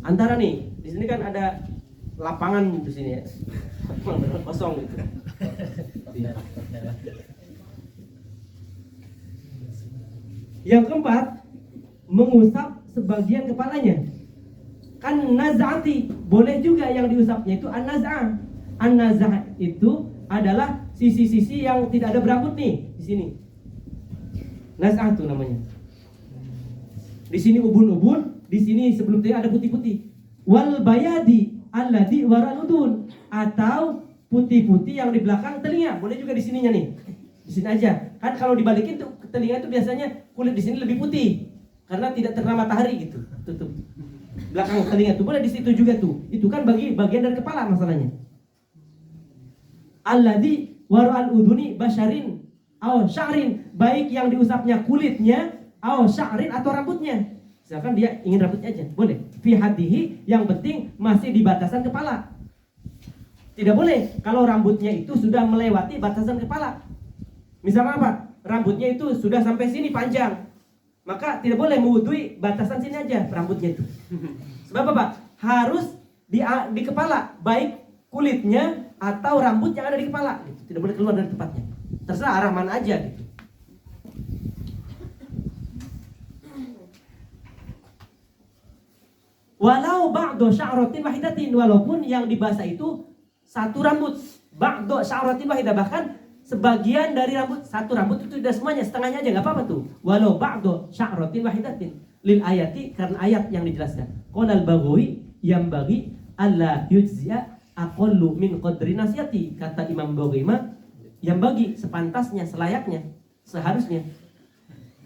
Antara nih, di sini kan ada lapangan di sini ya. Kosong gitu. Yang keempat, mengusap sebagian kepalanya. Kan naz'ati, boleh juga yang diusapnya itu an-naz'ah. An-naz'ah itu adalah sisi-sisi yang tidak ada berambut nih di sini. Naz'ah itu namanya. Di sini ubun-ubun, di sini sebelum itu ada putih-putih. Wal bayadi alladhi waranudun, atau putih-putih yang di belakang telinga. Boleh juga di sininya nih. Di sini aja. Kan kalau dibalikin tuh telinga itu biasanya kulit di sini lebih putih karena tidak terkena matahari gitu. Tutup. Belakang telinga tuh boleh di situ juga tuh. Itu kan bagian dari kepala masalahnya. Alladhi waral uduni basyarin aw sya'rin, baik yang diusapnya kulitnya aw sya'rin atau rambutnya. Misalkan dia ingin rambutnya aja, boleh. Fi hadihi, yang penting masih di batasan kepala. Tidak boleh kalau rambutnya itu sudah melewati batasan kepala. Misalnya apa? Rambutnya itu sudah sampai sini panjang, maka tidak boleh mewudhui batasan sini aja rambutnya itu. Sebab apa? Harus di kepala, baik kulitnya atau rambut yang ada di kepala. Tidak boleh keluar dari tempatnya. Terserah arah mana aja gitu. Walau ba'do sya'ratin wahidatin, walaupun yang dibasah itu satu rambut. Ba'do sya'ratin wahidah, bahkan sebagian dari rambut. Satu rambut itu tidak semuanya, setengahnya aja nggak apa-apa tuh. Walau ba'do sya'ratin wahidatin lil ayati, karena ayat yang dijelaskan. Qolal Baghawi yang bagi alla yujzi'a aqallu min qadri nasiyati, kata Imam Baghawi yang bagi sepantasnya, selayaknya, seharusnya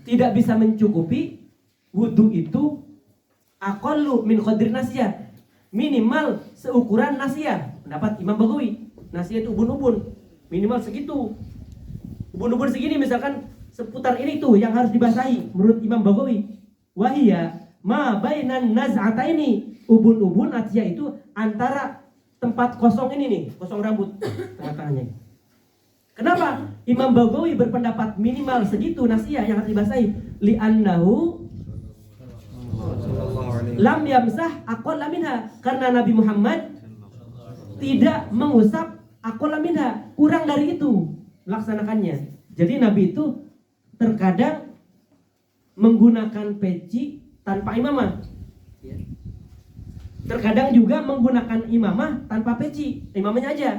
tidak bisa mencukupi wudu itu aqallu min qadri nasiyah, minimal seukuran nasiyah. Pendapat Imam Baghawi, nasiyah itu ubun-ubun, minimal segitu. Ubun-ubun segini misalkan seputar ini tuh yang harus dibasahi menurut Imam Baghawi. Wahia ma bainan naz'ataini, ubun-ubun nasiyah itu antara tempat kosong ini nih, kosong rambut tengah-tengahnya. Kenapa Imam Baghawi berpendapat minimal segitu nasiyah yang harus dibasahi? Li'annahu lam yamsah aqalla minha, karena Nabi Muhammad tidak mengusap aqalla minha, kurang dari itu laksanakannya. Jadi Nabi itu terkadang menggunakan peci tanpa imamah, terkadang juga menggunakan imamah tanpa peci, imamahnya aja.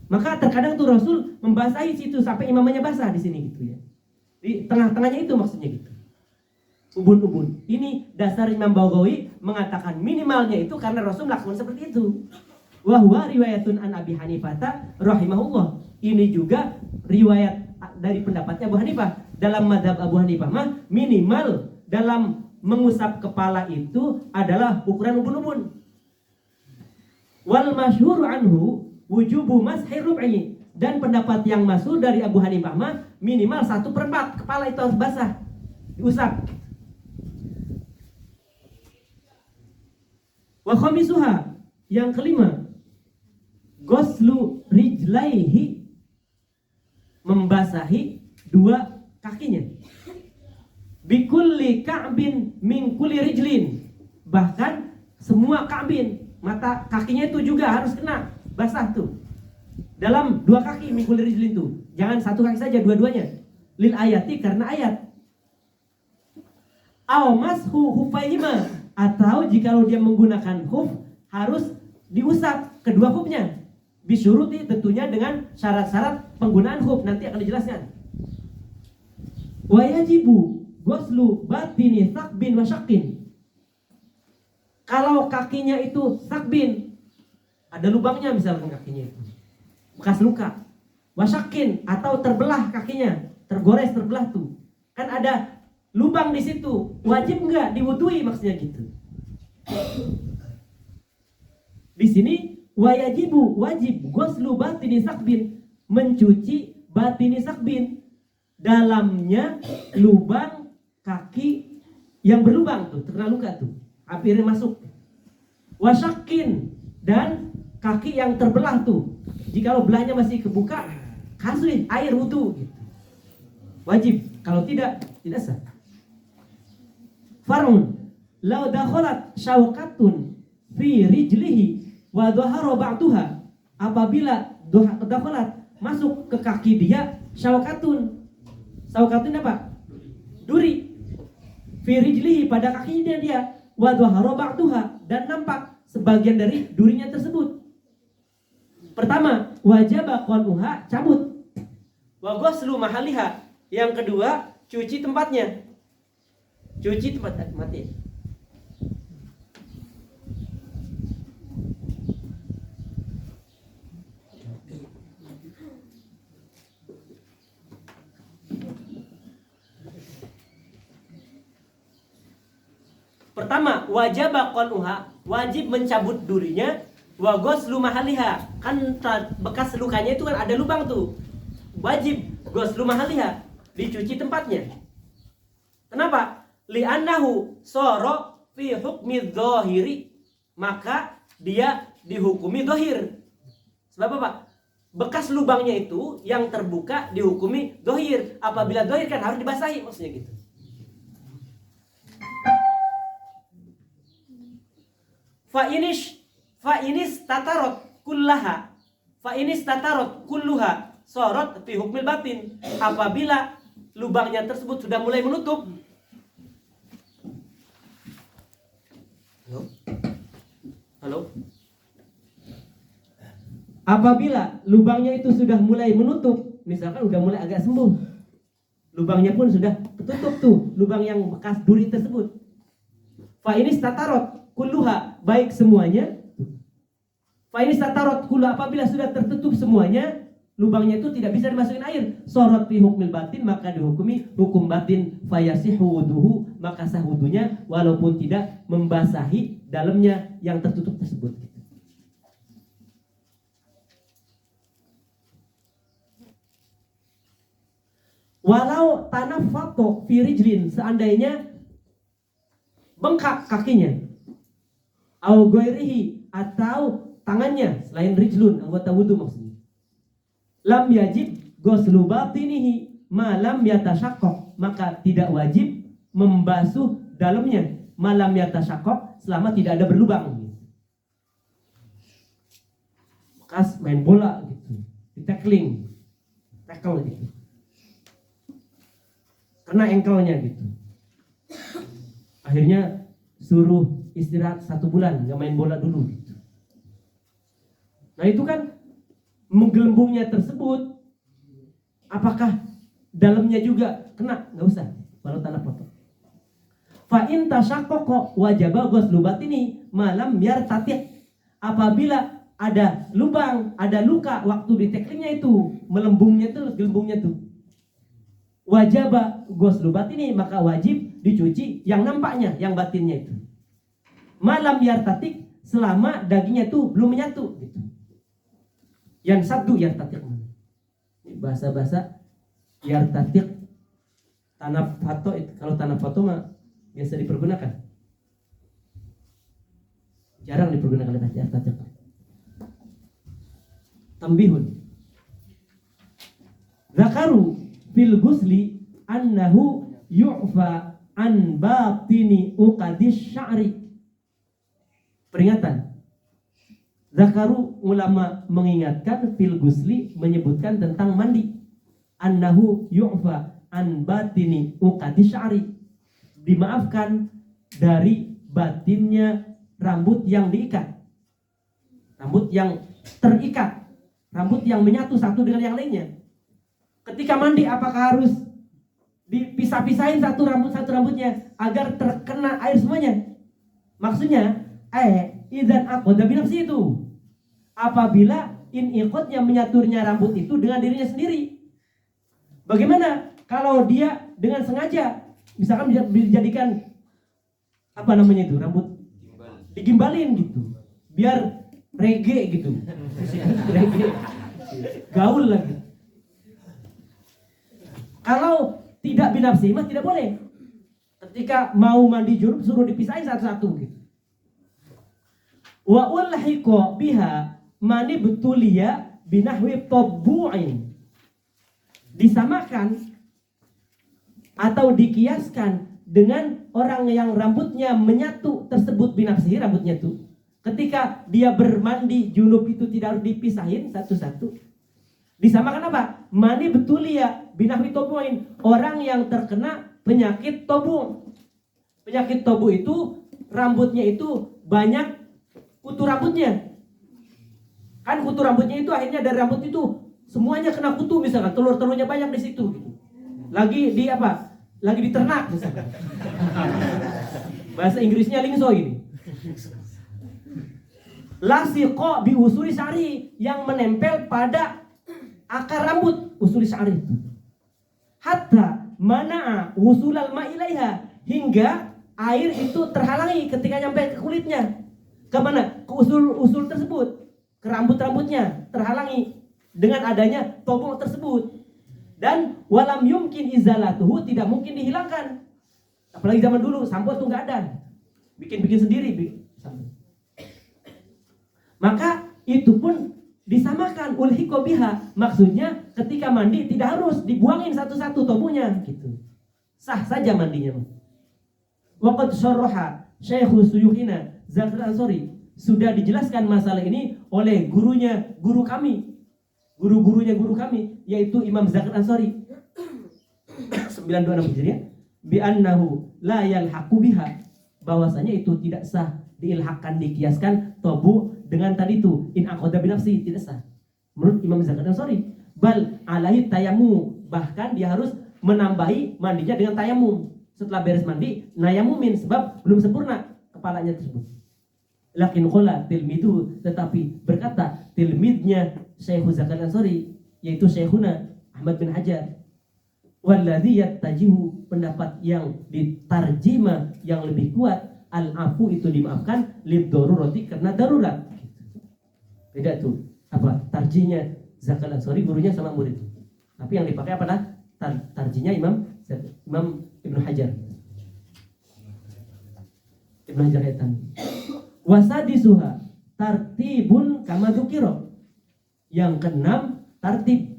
Maka terkadang tuh Rasul membasahi situ sampai imamahnya basah di sini gitu ya. Di tengah-tengahnya itu maksudnya gitu. Ubun-ubun. Ini dasar Imam Baghawi mengatakan minimalnya itu karena Rasul melakukan seperti itu. Wa huwa riwayatun an Abi Hanifah rahimahullah. Ini juga riwayat dari pendapatnya Abu Hanifah. Dalam mazhab Abu Hanifah mah minimal dalam mengusap kepala itu adalah ukuran ubun-ubun. Wal masyhur anhu wujubu mashi rub'i, dan pendapat yang masyhur dari Abu Hanifah mah minimal 1/4 kepala itu harus basah, diusap. Wa khamisuha, yang kelima, ghuslu rijlaihi, membasahi dua kakinya. Bikulli ka'bin min kulli rijlin, bahkan semua ka'bin, mata kakinya itu juga harus kena basah tuh. Dalam dua kaki min kulli rijlin tuh. Jangan satu kaki saja, dua-duanya. Lil ayati, karena ayat. Aw mashu hufaihima, atau jikalau dia menggunakan huf harus diusap kedua hufnya. Bisyuruti, tentunya dengan syarat-syarat penggunaan huf, nanti akan dijelaskan. Wa yajibu ghuslu batini sakbin wa syakin. Kalau kakinya itu sakbin, ada lubangnya misalkan kakinya itu, bekas luka. Wasyakin, atau terbelah kakinya, tergores, terbelah tuh. Kan ada lubang di situ, wajib enggak diwudui, maksudnya gitu. Di sini wayajibu, wajib ghuslu batini sakbin, mencuci batini sakbin, dalamnya lubang kaki yang berlubang tuh, terkena luka tuh, airnya masuk. Wasyakin, dan kaki yang terbelah tuh, jikalau belahnya masih kebuka, kasih air wudu gitu. Wajib, kalau tidak sah. Farun, lau dakhalat syawqatun fi rijlihi wa dhahara ba'daha, apabila dakhalat masuk ke kaki dia syawqatun. Syawqatun apa? Duri. Fi rijlihi, pada kakinya dia, wa dhahara ba'daha, dan nampak sebagian dari durinya tersebut. Pertama, wajib qaluha, cabut. Wa ghuslu mahaliha, yang kedua cuci tempatnya. Cuci tempat mati. Pertama, wajib qaluha, wajib mencabut durinya. Wa ghuslu mahaliha, kan bekas lukanya itu kan ada lubang tuh. Wajib ghuslu mahaliha, dicuci tempatnya. Kenapa? Li'annahu sara fi hukmi dzahiri, maka dia dihukumi dzahir. Sebab apa? Bekas lubangnya itu yang terbuka dihukumi dzahir. Apabila dzahir kan harus dibasahi, maksudnya gitu. Fa inis tatarot kullaha, fa inis tatarot kulluha sorot fi hukmil batin, apabila lubangnya tersebut sudah mulai menutup. Halo? Apabila lubangnya itu sudah mulai menutup, misalkan udah mulai agak sembuh, lubangnya pun sudah tertutup tuh, lubang yang bekas duri tersebut. Fa inis tatarot kulluha, baik semuanya. Fa inis tatarot kulluha, apabila sudah tertutup semuanya, lubangnya itu tidak bisa dimasukin air. Sorot fi hukmil batin, maka dihukumi hukum batin. Fayasihu wuduhu, maka sah wudunya walaupun tidak membasahi dalamnya yang tertutup tersebut. Walau tanaffato fi rijlin, seandainya bengkak kakinya, au ghairihi, atau tangannya selain rijlun, anggota wudu maksudnya, lam yajib ghuslu batinihi ma lam yatashaqqaq, maka tidak wajib membasuh dalamnya malam yatashaqqaq, selama tidak ada berlubang. Bekas main bola gitu, di tackle gitu, kena engkelnya gitu, akhirnya suruh istirahat 1 bulan, nggak main bola dulu gitu. Nah itu kan menggelembungnya tersebut, apakah dalamnya juga kena? Nggak usah, walau tanah potong. Fa in tashaqqaqa wajaba ghuslu batini malam yartati', apabila ada lubang, ada luka waktu di tackling-nya itu, melembungnya tuh, gelembungnya tuh, wajaba ghuslu batini, maka wajib dicuci yang nampaknya, yang batinnya itu. Malam yartati', selama dagingnya itu belum menyatu gitu. Yang sabdu yartati', bahasa-bahasa yartati', tanah fato, kalau tanah fato mah biasa dipergunakan, jarang dipergunakan yartati'. Tambihun. Zakaru fil gusli annahu yu'fa an batini uqadis sya'ri. Peringatan. Zakaru, ulama mengingatkan, fil gusli menyebutkan tentang mandi. Annahu yu'fa an batini uqadis sya'ri. Dimaafkan dari batinnya rambut yang diikat. Rambut yang terikat. Rambut yang menyatu satu dengan yang lainnya. Ketika mandi apakah harus dipisah-pisahin satu rambutnya agar terkena air semuanya? Maksudnya, idzan aqada bi nafsi itu. Apabila iqadnya menyaturnya rambut itu dengan dirinya sendiri. Bagaimana kalau dia dengan sengaja misalkan dijadikan apa namanya itu, rambut digimbalin gitu. Biar reggae gitu. Reggae. Gaul lagi. Kalau tidak binafsi mah tidak boleh. Ketika mau mandi junub suruh dipisahin satu-satu gitu. Wa ulhiqa biha mani betulia binahwi tabu'in. Disamakan atau dikiaskan dengan orang yang rambutnya menyatu tersebut binafsi rambutnya tuh. Ketika dia bermandi junub itu tidak harus dipisahin satu-satu. Disamakan apa? Mani betulia binahwi tobuin, orang yang terkena penyakit tobu. Penyakit tobu itu rambutnya itu banyak kutu rambutnya. Kan kutu rambutnya itu akhirnya dari rambut itu semuanya kena kutu, misalkan telur-telurnya banyak di situ. Lagi di apa? Lagi diternak misalkan. Bahasa Inggrisnya lingso ini. Lasiqa bi usuli syari, yang menempel pada akar rambut usuli syari itu. Hatta mana'a wusulal ma'ilaiha, hingga air itu terhalangi ketika nyampe ke kulitnya. Kemana? Ke usul tersebut, ke rambut-rambutnya terhalangi dengan adanya tobu tersebut. Dan walam yumkin izalatuhu, tidak mungkin dihilangkan. Apalagi zaman dulu sampo tuh nggak ada, bikin sendiri sampo. Maka itu pun disamakan ulhiqa biha, maksudnya ketika mandi tidak harus dibuangin satu-satu tobunya gitu. Sah saja mandinya. Waqad syarraha Syekhu Suyukhina Zakir Ansori, sudah dijelaskan masalah ini oleh gurunya guru kami. Guru-gurunya guru kami yaitu Imam Zakir Ansori 926 Hijriah, bi annahu la yalhaqu biha, bahwasanya itu tidak sah diilhaqkan, dikiaskan tobu dengan tadi itu in aqada bi nafsi, tidak sah menurut Imam Zakir Ansori. Bal alaihi tayammum, bahkan dia harus menambahi mandinya dengan tayamum. Setelah beres mandi nayamumin, sebab belum sempurna kepalanya tersebut. Lakin qala tilmidu, tetapi berkata tilmidnya Syekh Zakir Ansori yaitu Syekhuna Ahmad bin Hajar, walladzi yattajihu, pendapat yang ditarjima yang lebih kuat, al-afu itu dimaafkan, lid darurati, karena darurat. Beda tuh apa tarjinya Zakir Ansori, gurunya sama murid. Tapi yang dipakai apa dah? Tarjinya Imam Ibnu Hajar. Ibnu Hajar Haytami. Wasadisuha tartibun kama dzukira. Yang keenam, tartib.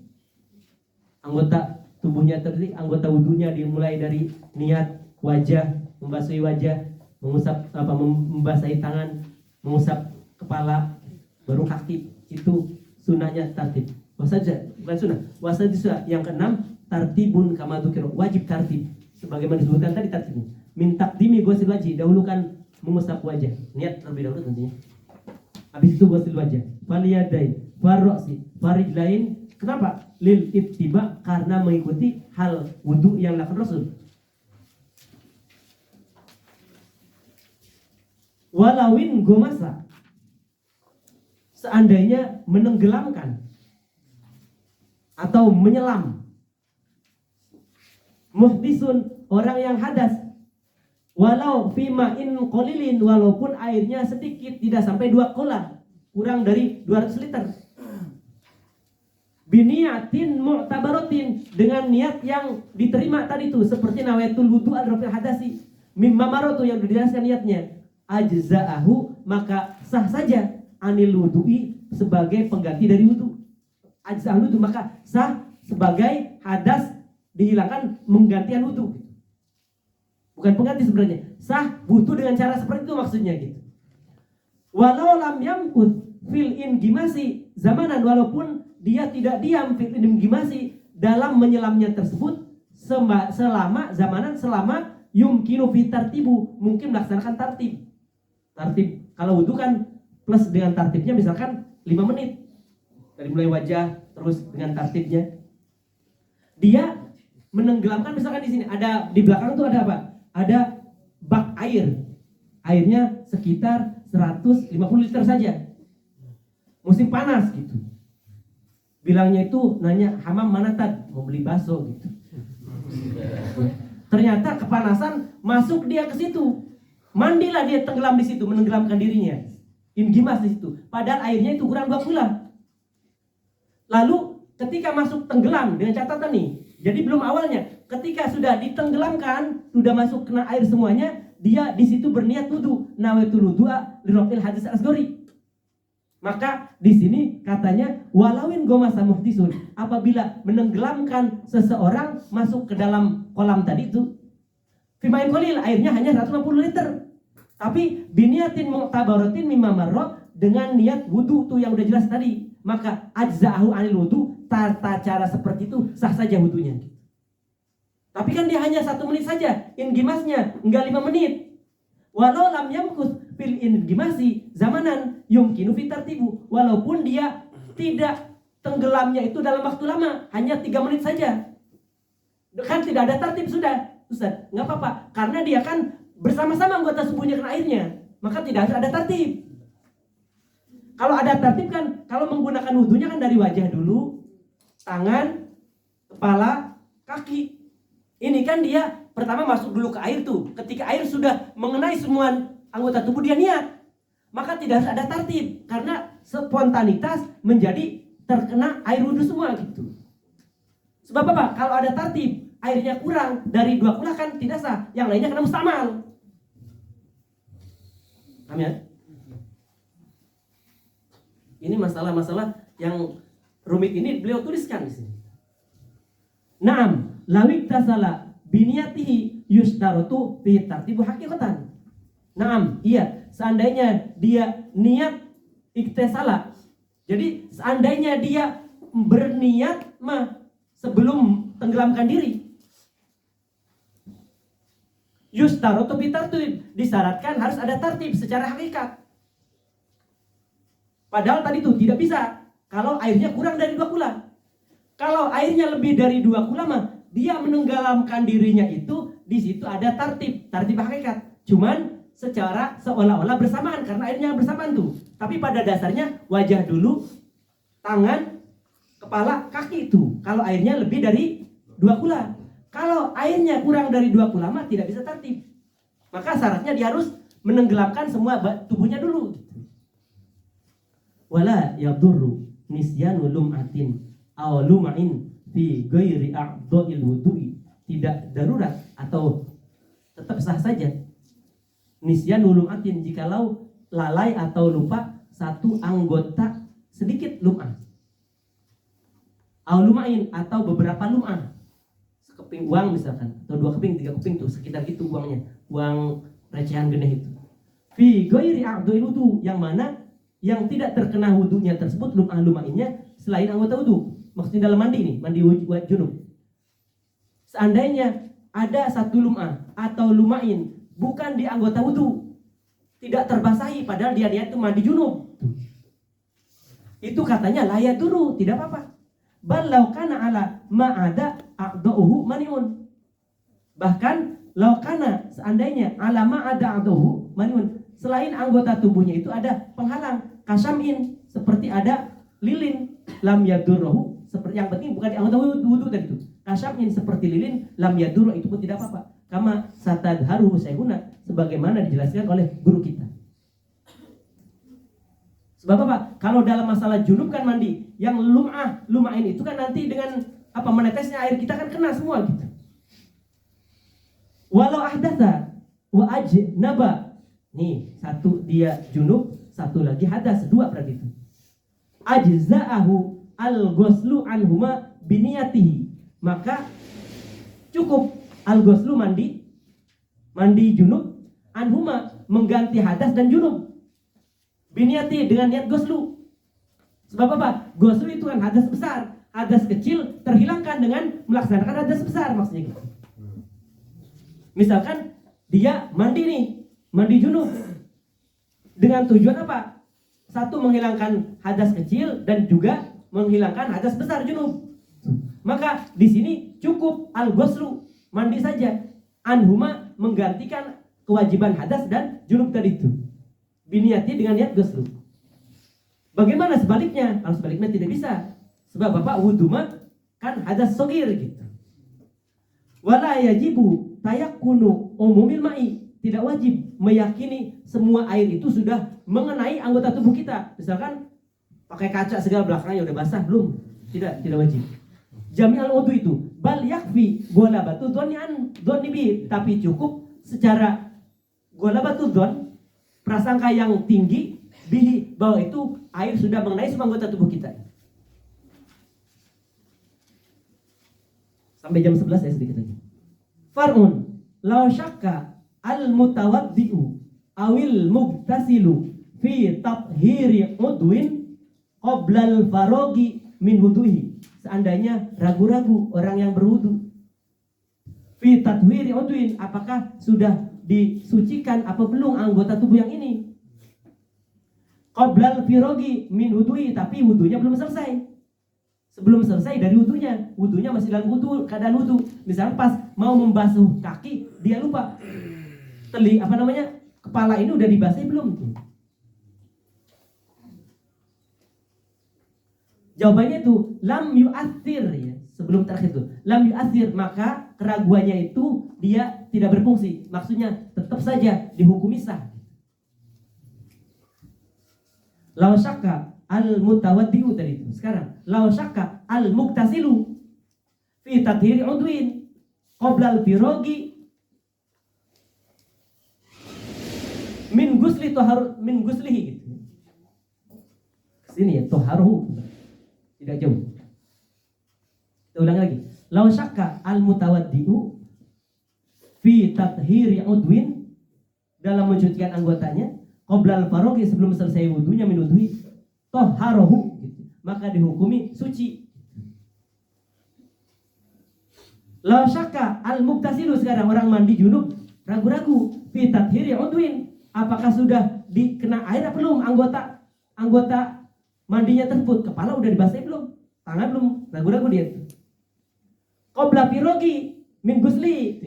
Anggota tubuhnya terdiri, anggota wudunya dimulai dari niat wajah, membasahi wajah, mengusap membasahi tangan, mengusap kepala, baru kaki. Itu sunahnya tartib. Wasaja, bukan sunah. Wasadisuha yang keenam, tartibun kama dzukira, wajib tartib. Sebagaimana disebutkan tadi tartibnya. Min taqdimi ghusil wajhi, dahulukan mengusap wajah, niat terlebih dahulu tentunya. Habis itu ghusil wajah, faliyadain, farroksi, farijlain. Kenapa? Lil ittiba, karena mengikuti hal wudu yang dilakukan Rasul. Walawin gomasa, seandainya menenggelamkan atau menyelam. Muhdisun, orang yang hadas. Walau fima'in qalilin, walaupun airnya sedikit, tidak sampai 2 kola, kurang dari 200 liter. Biniyatin mu'tabaratin, dengan niat yang diterima tadi itu, seperti nawaitul wudu al-rafil hadasi mimma marotu, yang dijelaskan niatnya. Ajza'ahu, maka sah saja anil wudu'i, sebagai pengganti dari wudu. ajza'al wudu, maka sah sebagai hadas dihilangkan menggantikan wudu. Bukan pengganti sebenarnya. Sah wudu dengan cara seperti itu maksudnya gitu. Walau lam yamkut fil ingimasi zamanan, walaupun dia tidak diam fil ingimasi dalam menyelamnya tersebut selama zamanan, selama yumkinu fi tartibu, mungkin melaksanakan tartib. Tartib kalau wudu kan plus dengan tartibnya misalkan 5 menit. Dari mulai wajah terus dengan tartibnya. Dia menenggelamkan misalkan di sini ada di belakang tuh ada apa? Ada bak air. Airnya sekitar 150 liter saja. Musim panas gitu. Bilangnya itu nanya hamam mana tad, mau beli bakso gitu. Ternyata kepanasan masuk dia ke situ. Mandilah dia tenggelam di situ, menenggelamkan dirinya. Ingimas di situ. Padahal airnya itu kurang 2 bulan. Lalu ketika masuk tenggelam dengan catatan nih. Jadi belum awalnya, ketika sudah ditenggelamkan, sudah masuk kena air semuanya, dia di situ berniat wudu. Nawaitul wudu'a li raf'il hadis asghari. Maka di sini katanya walawin gomasa muhtisun, apabila menenggelamkan seseorang masuk ke dalam kolam tadi itu, fimain qalil, airnya hanya 150 liter. Tapi biniatin mu'tabaratin mimma marra, dengan niat wudu tuh yang udah jelas tadi, maka ajza'ahu anil wudu, tata cara seperti itu sah saja wudunya. Tapi kan dia hanya 1 menit saja ingimasnya, enggak 5 menit. Walau lam yamkus fil ingimasi zamanan yumkinu fi tartibu, walaupun dia tidak tenggelamnya itu dalam waktu lama, hanya 3 menit saja. Kan tidak ada tartib sudah, Ustaz. Enggak apa-apa, karena dia kan bersama-sama anggota tubuhnya kena airnya, maka tidak ada tertib. Kalau ada tertib kan, kalau menggunakan wudunya kan dari wajah dulu, tangan, kepala, kaki. Ini kan dia pertama masuk dulu ke air tuh. Ketika air sudah mengenai semua anggota tubuh dia niat, maka tidak harus ada tertib, karena spontanitas menjadi terkena air wudu semua gitu. Sebab apa? Kalau ada tertib, airnya kurang dari 2 kulah kan tidak sah, yang lainnya kena mustamal. Amin. Ini masalah-masalah yang rumit ini beliau tuliskan di sini. Naam, lawik tasala biniyatihi yushtaratu fi tartibu haqiqatan. Naam, iya, seandainya dia niat iktisala. Jadi seandainya dia berniat sebelum tenggelamkan diri, yushtaratu fi tartib, disyaratkan harus ada tartib secara hakikat. Padahal tadi itu tidak bisa kalau airnya kurang dari 2 kula. Kalau airnya lebih dari 2 kula dia menenggelamkan dirinya itu, di situ ada tartib hakikat. Cuman secara seolah-olah bersamaan karena airnya bersamaan tuh. Tapi pada dasarnya wajah dulu, tangan, kepala, kaki itu. Kalau airnya lebih dari 2 kula. Kalau airnya kurang dari 2 kula tidak bisa tartib. Maka syaratnya dia harus menenggelamkan semua tubuhnya dulu. Wala yadurru nisyanu lum'atin aw lum'in fi ghairi a'dha'il wudu'i. Tidak darurat atau tetap sah saja nisyanu lum'atin jikalau lalai atau lupa satu anggota sedikit lum'ah. Aw lum'in atau beberapa lum'ah. Sekeping uang misalkan, atau 2 keping, 3 keping tuh sekitar gitu uangnya. Uang recehan gede itu. Fi ghairi a'dha'il wudu, yang mana yang tidak terkena wudunya tersebut lum'ah-lum'ahnya selain anggota wudu. Maksudnya dalam mandi nih, mandi junub. Seandainya ada satu lum'ah atau lum'ain bukan di anggota wudu, tidak terbasahi padahal dia itu mandi junub, itu katanya layak dulu, tidak apa-apa. Bal law kana ala ma'ada a'dha'uhu maniun. Bahkan law kana, seandainya ala ma'ada a'dha'uhu maniun, selain anggota tubuhnya itu ada penghalang, kasamin, seperti ada lilin, lam yadurruhu, seperti yang penting bukan di anggota wudu tadi itu. Kasamin seperti lilin, lam yadurruhu, itu pun tidak apa-apa. Kama satadharu sayhuna, sebagaimana dijelaskan oleh guru kita. Sebab apa? Kalau dalam masalah junub kan mandi, yang lum'ain itu kan nanti dengan apa menetesnya air kita kan kena semua gitu. Walau ahdatsa wa ajnaba. Nih, satu dia junub, satu lagi hadas, 2 berarti itu. Ajza'ahu al-ghuslu anhuma biniyatihi. Maka cukup al-ghuslu mandi junub, anhuma mengganti hadas dan junub, biniyati dengan niat ghuslu. Sebab apa? Ghuslu itu kan hadas besar, hadas kecil terhilangkan dengan melaksanakan hadas besar, maksudnya gitu. Misalkan dia mandi junub dengan tujuan apa? Satu, menghilangkan hadas kecil dan juga menghilangkan hadas besar junub. Maka di sini cukup al-ghuslu, mandi saja. Anhuma menggantikan kewajiban hadas dan junub tadi itu. Biniyati dengan niat ghuslu. Bagaimana sebaliknya? Kalau sebaliknya tidak bisa. Sebab Bapak wudu mah kan hadas shogir gitu. Wala yajibu tayakkunu umumil ma'i. Tidak wajib meyakini semua air itu sudah mengenai anggota tubuh kita. Misalkan pakai kaca segala belakangnya udah basah belum? Tidak wajib. Jami'al wudu itu bal yakfi ghalabatu dhanni bi, tapi cukup secara ghalabatu dhann, prasangka yang tinggi bihi, bahwa itu air sudah mengenai semua anggota tubuh kita. Sampai jam 11 ya sedikit lagi. Far'un law syakka al-mutawaddi'u awil mugtasilu fi tathhiri udwin qoblal farogi min wuduhi. Seandainya ragu-ragu orang yang berwudu, fi tathhiri udwin, apakah sudah disucikan apa belum anggota tubuh yang ini, qoblal farogi min wuduhi, tapi wudunya belum selesai. Sebelum selesai dari wudunya masih dalam keadaan wudu. Misalnya pas mau membasuh kaki, dia lupa kepala ini udah dibasahi belum tuh? Jawabannya itu lam yu'athir ya. Sebelum terakhir itu lam yu'athir, maka keraguannya itu dia tidak berfungsi. Maksudnya tetap saja dihukumi sah. Law syakka al-mutawaddi'u tadi itu. Sekarang law syakka al-muktasilu fi tathhiri udwin qabla al-firogi min guslihi gitu. Sini ya, toharuhu. Tidak jauh. Kita ulang lagi. Law syakka al-mutawaddi'u fi tathhiri udwin, dalam mencucikan anggotanya, qabla al-farogi, sebelum selesai wudunya, min wudhui toharuhu gitu, maka dihukumi suci. Law syakka al-muktasilu, sekarang orang mandi junub ragu-ragu, fi tathhiri udwin, apakah sudah dikena air apa belum anggota mandinya tersebut? Kepala udah dibasahi belum? Tangan belum? Ragu-ragu dia itu. Qabla firogi min gusli,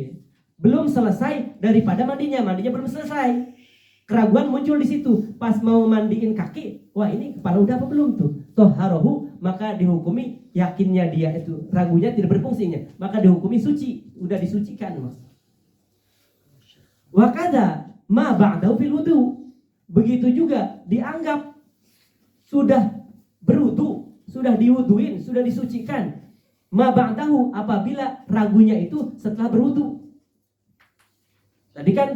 belum selesai daripada mandinya belum selesai. Keraguan muncul di situ. Pas mau mandiin kaki, wah ini kepala udah apa belum tuh? Toharohu, maka dihukumi yakinnya dia itu, ragunya tidak berfungsinya, maka dihukumi suci, udah disucikan mas. Wakada ma ba'dahu fil wudu, begitu juga dianggap sudah berwudu, sudah diwuduin, sudah disucikan. Ma ba'dahu, apabila ragunya itu setelah berwudu. Tadi kan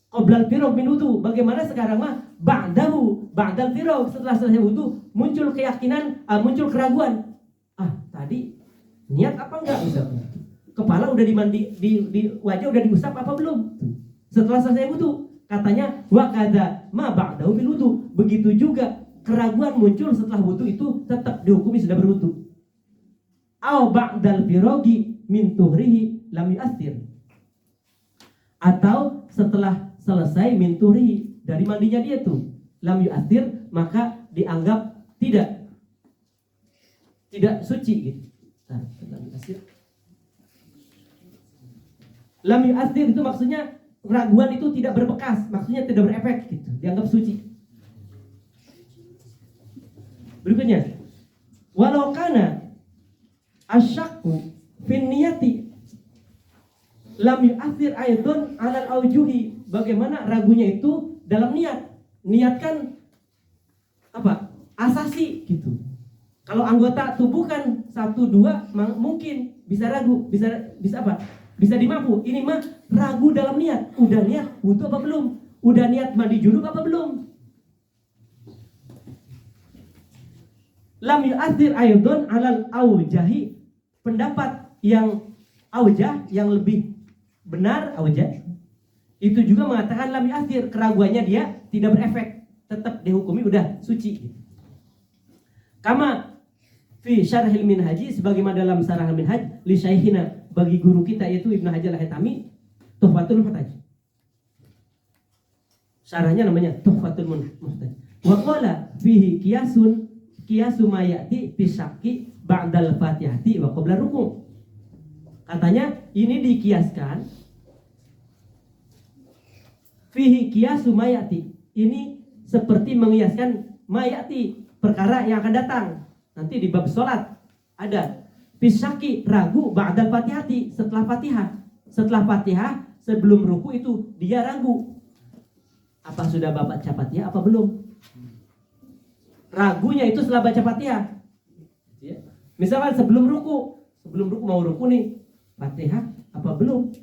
qoblal firog min wudu, bagaimana sekarang mah ba'dahu, ba'dal firog, setelah selesai wudu muncul keyakinan, muncul keraguan. Tadi niat apa enggak misalnya? Kepala udah dimandi, di wajah udah diusap apa belum? Setelah selesai wudu, katanya wa kadza ma ba'dahu fil wudu. Begitu juga keraguan muncul setelah wudu itu tetap dihukumi sudah berwudu. Au ba'dal firogi min tuhrihi lam yu'athir. Atau setelah selesai min tuhrihi, dari mandinya dia tuh, lam yu'athir, maka dianggap tidak suci gitu. Lam yu'athir itu maksudnya keraguan itu tidak berbekas, maksudnya tidak berefek gitu, dianggap suci. Berikutnya, walau kana asyakku fin niyati lam yu'athir aidon alal aujuhi. Bagaimana ragunya itu dalam niat? Niat kan apa? Asasi gitu. Kalau anggota tubuh kan 1, 2 mungkin bisa ragu, bisa apa? Bisa dimampu. Ini mah ragu dalam niat. Udah niat wudu apa belum? Udah niat mandi junub apa belum? lam yu'athir aydon alal aujahi, pendapat yang aujah, yang lebih benar aujah, itu juga mengatakan lam yu'athir, keraguannya dia tidak berefek, tetap dihukumi udah suci. Kama fi syarhil minhaji, sebagaimana dalam syarah minhaj li syaikhina, bagi guru kita yaitu Ibnu Hajar al-Haytami, Tuhfatul Muhtaj. Syarahnya namanya Tuhfatul Muhtaj. Wa qala fihi qiyasu ma ya'ti fi syaqi ba'dal fatihati wa qabla ruku'. Katanya ini dikiaskan fihi qiyasu ma ya'ti. Ini seperti mengiaskan ma ya'ti, perkara yang akan datang. Nanti di bab sholat ada pisaki, ragu ba'dal fatihati, setelah fatihah. Setelah fatihah, sebelum ruku itu dia ragu, apa sudah baca fatihah apa belum. Ragunya itu setelah baca fatihah ya. Misalkan sebelum ruku mau ruku nih, fatihah apa belum.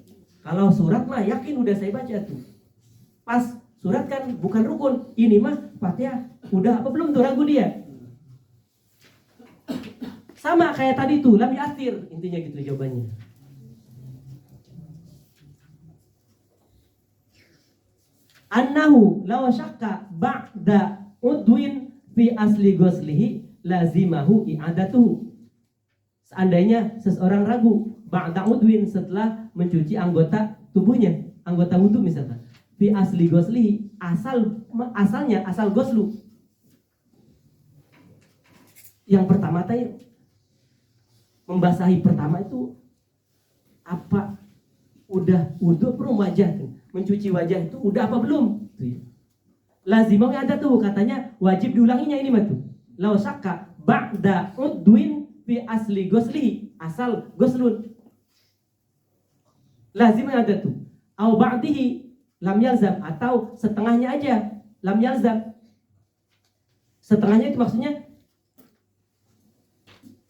Kalau surat mah yakin udah saya baca tuh, pas surat kan bukan rukun, ini mah fatihah udah apa belum tuh, ragu dia. Sama kayak tadi tuh, lam yu'athir, intinya gitu jawabannya. Annahu law syakka ba'da udwin fi asli ghuslihi lazimahu i'adatuhu. Seandainya seseorang ragu ba'da udwin, setelah mencuci anggota tubuhnya, anggota wudu misalkan, fi asli ghuslihi, asalnya asal ghuslu. Yang pertama tadi membasahi pertama itu apa, udah wudu belum, wajah mencuci wajah itu udah apa belum. Lazimnya ada tuh, katanya wajib diulanginya ini mah tuh. Lau syakka ba'da udwin fi asli ghusli, asal ghuslun. Lazimnya ada tuh. Au ba'dihi lam yalzam, atau setengahnya aja lam yalzam. Setengahnya itu maksudnya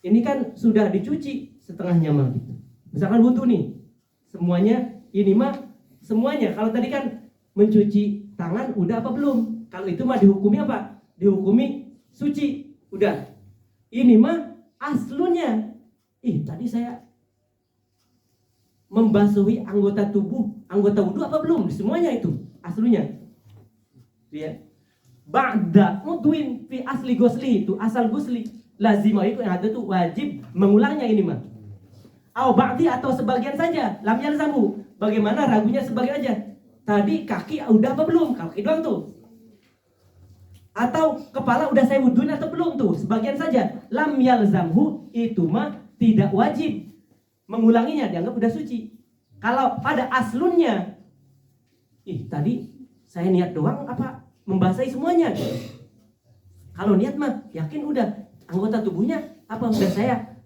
ini kan sudah dicuci setengahnya mah gitu. Misalkan wudu nih, semuanya ini mah semuanya. Kalau tadi kan mencuci tangan udah apa belum? Kalau itu mah dihukumi apa? Dihukumi suci. Udah. Ini mah aslunya. Tadi saya membasahi anggota tubuh, anggota wudu apa belum? Semuanya itu aslunya. Ya. Ba'da udwin fi asli ghusli, itu asal ghusli. Lazimah itu yang ada tuh wajib mengulangnya ini mah. Au ba'di, atau sebagian saja, lam yalzamu. Bagaimana ragunya sebagian aja? Tadi kaki udah apa belum? Kaki doang tuh. Atau kepala udah saya wuduin atau belum tuh? Sebagian saja. Lam yalzamhu, itu mah tidak wajib mengulanginya, dianggap udah suci. Kalau pada aslunnya, tadi saya niat doang apa membasahi semuanya? Kalau niat mah yakin udah anggota tubuhnya apa udah saya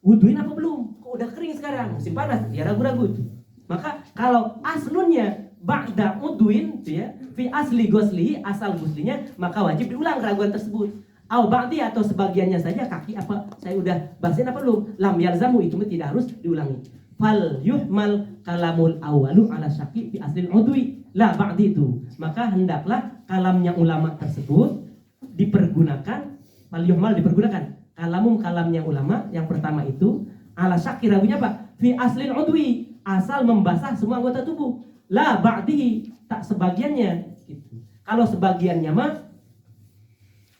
wuduin apa belum? Kok udah kering sekarang, musim panas, dia ragu-ragu tuh. Maka kalau aslunnya ba'da udwin tuh ya, fi asli ghuslihi, asal ghuslinya, maka wajib diulang keraguan tersebut. Au ba'di, atau sebagiannya saja, kaki apa saya udah basahin apa belum, lam yalzamu, itu tidak harus diulangi. Fal yuhmal kalamul awalu ala syaqi fi aslil udwi la ba'di itu. Maka hendaklah kalamnya ulama tersebut dipergunakan, fal yuhmal dipergunakan, kalamnya ulama yang pertama itu ala syaqi, ragunya apa? Fi aslil udwi, asal membasah semua anggota tubuh. La ba'dihi, tak sebagiannya gitu. Kalau sebagiannya mah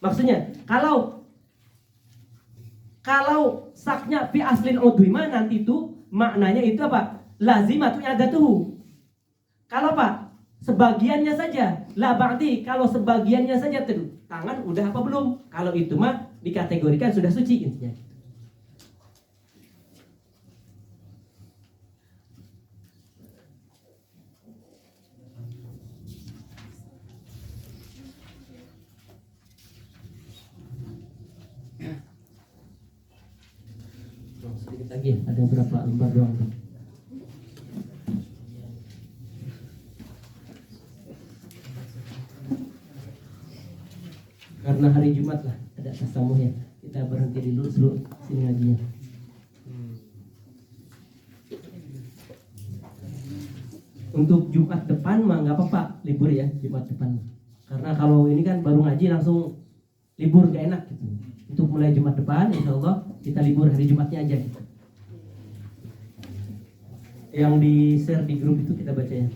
maksudnya kalau saknya fi aslin udwi mah nanti itu maknanya itu apa? Lazimatu i'adatuhu. Kalau apa? Sebagiannya saja. La ba'di, kalau sebagiannya saja tuh, tangan udah apa belum? Kalau itu mah dikategorikan sudah suci intinya. Sedikit lagi, ada berapa lembar doang tuh. Karena hari Jumat lah, ada tasamuhnya, kita berhenti dulu sini ngajinya. Untuk Jumat depan mah nggak apa-apa, libur ya Jumat depan. Karena kalau ini kan baru ngaji langsung libur, gak enak gitu. Untuk mulai Jumat depan, insya Allah kita libur hari Jumatnya aja. Yang di share di grup itu kita bacanya.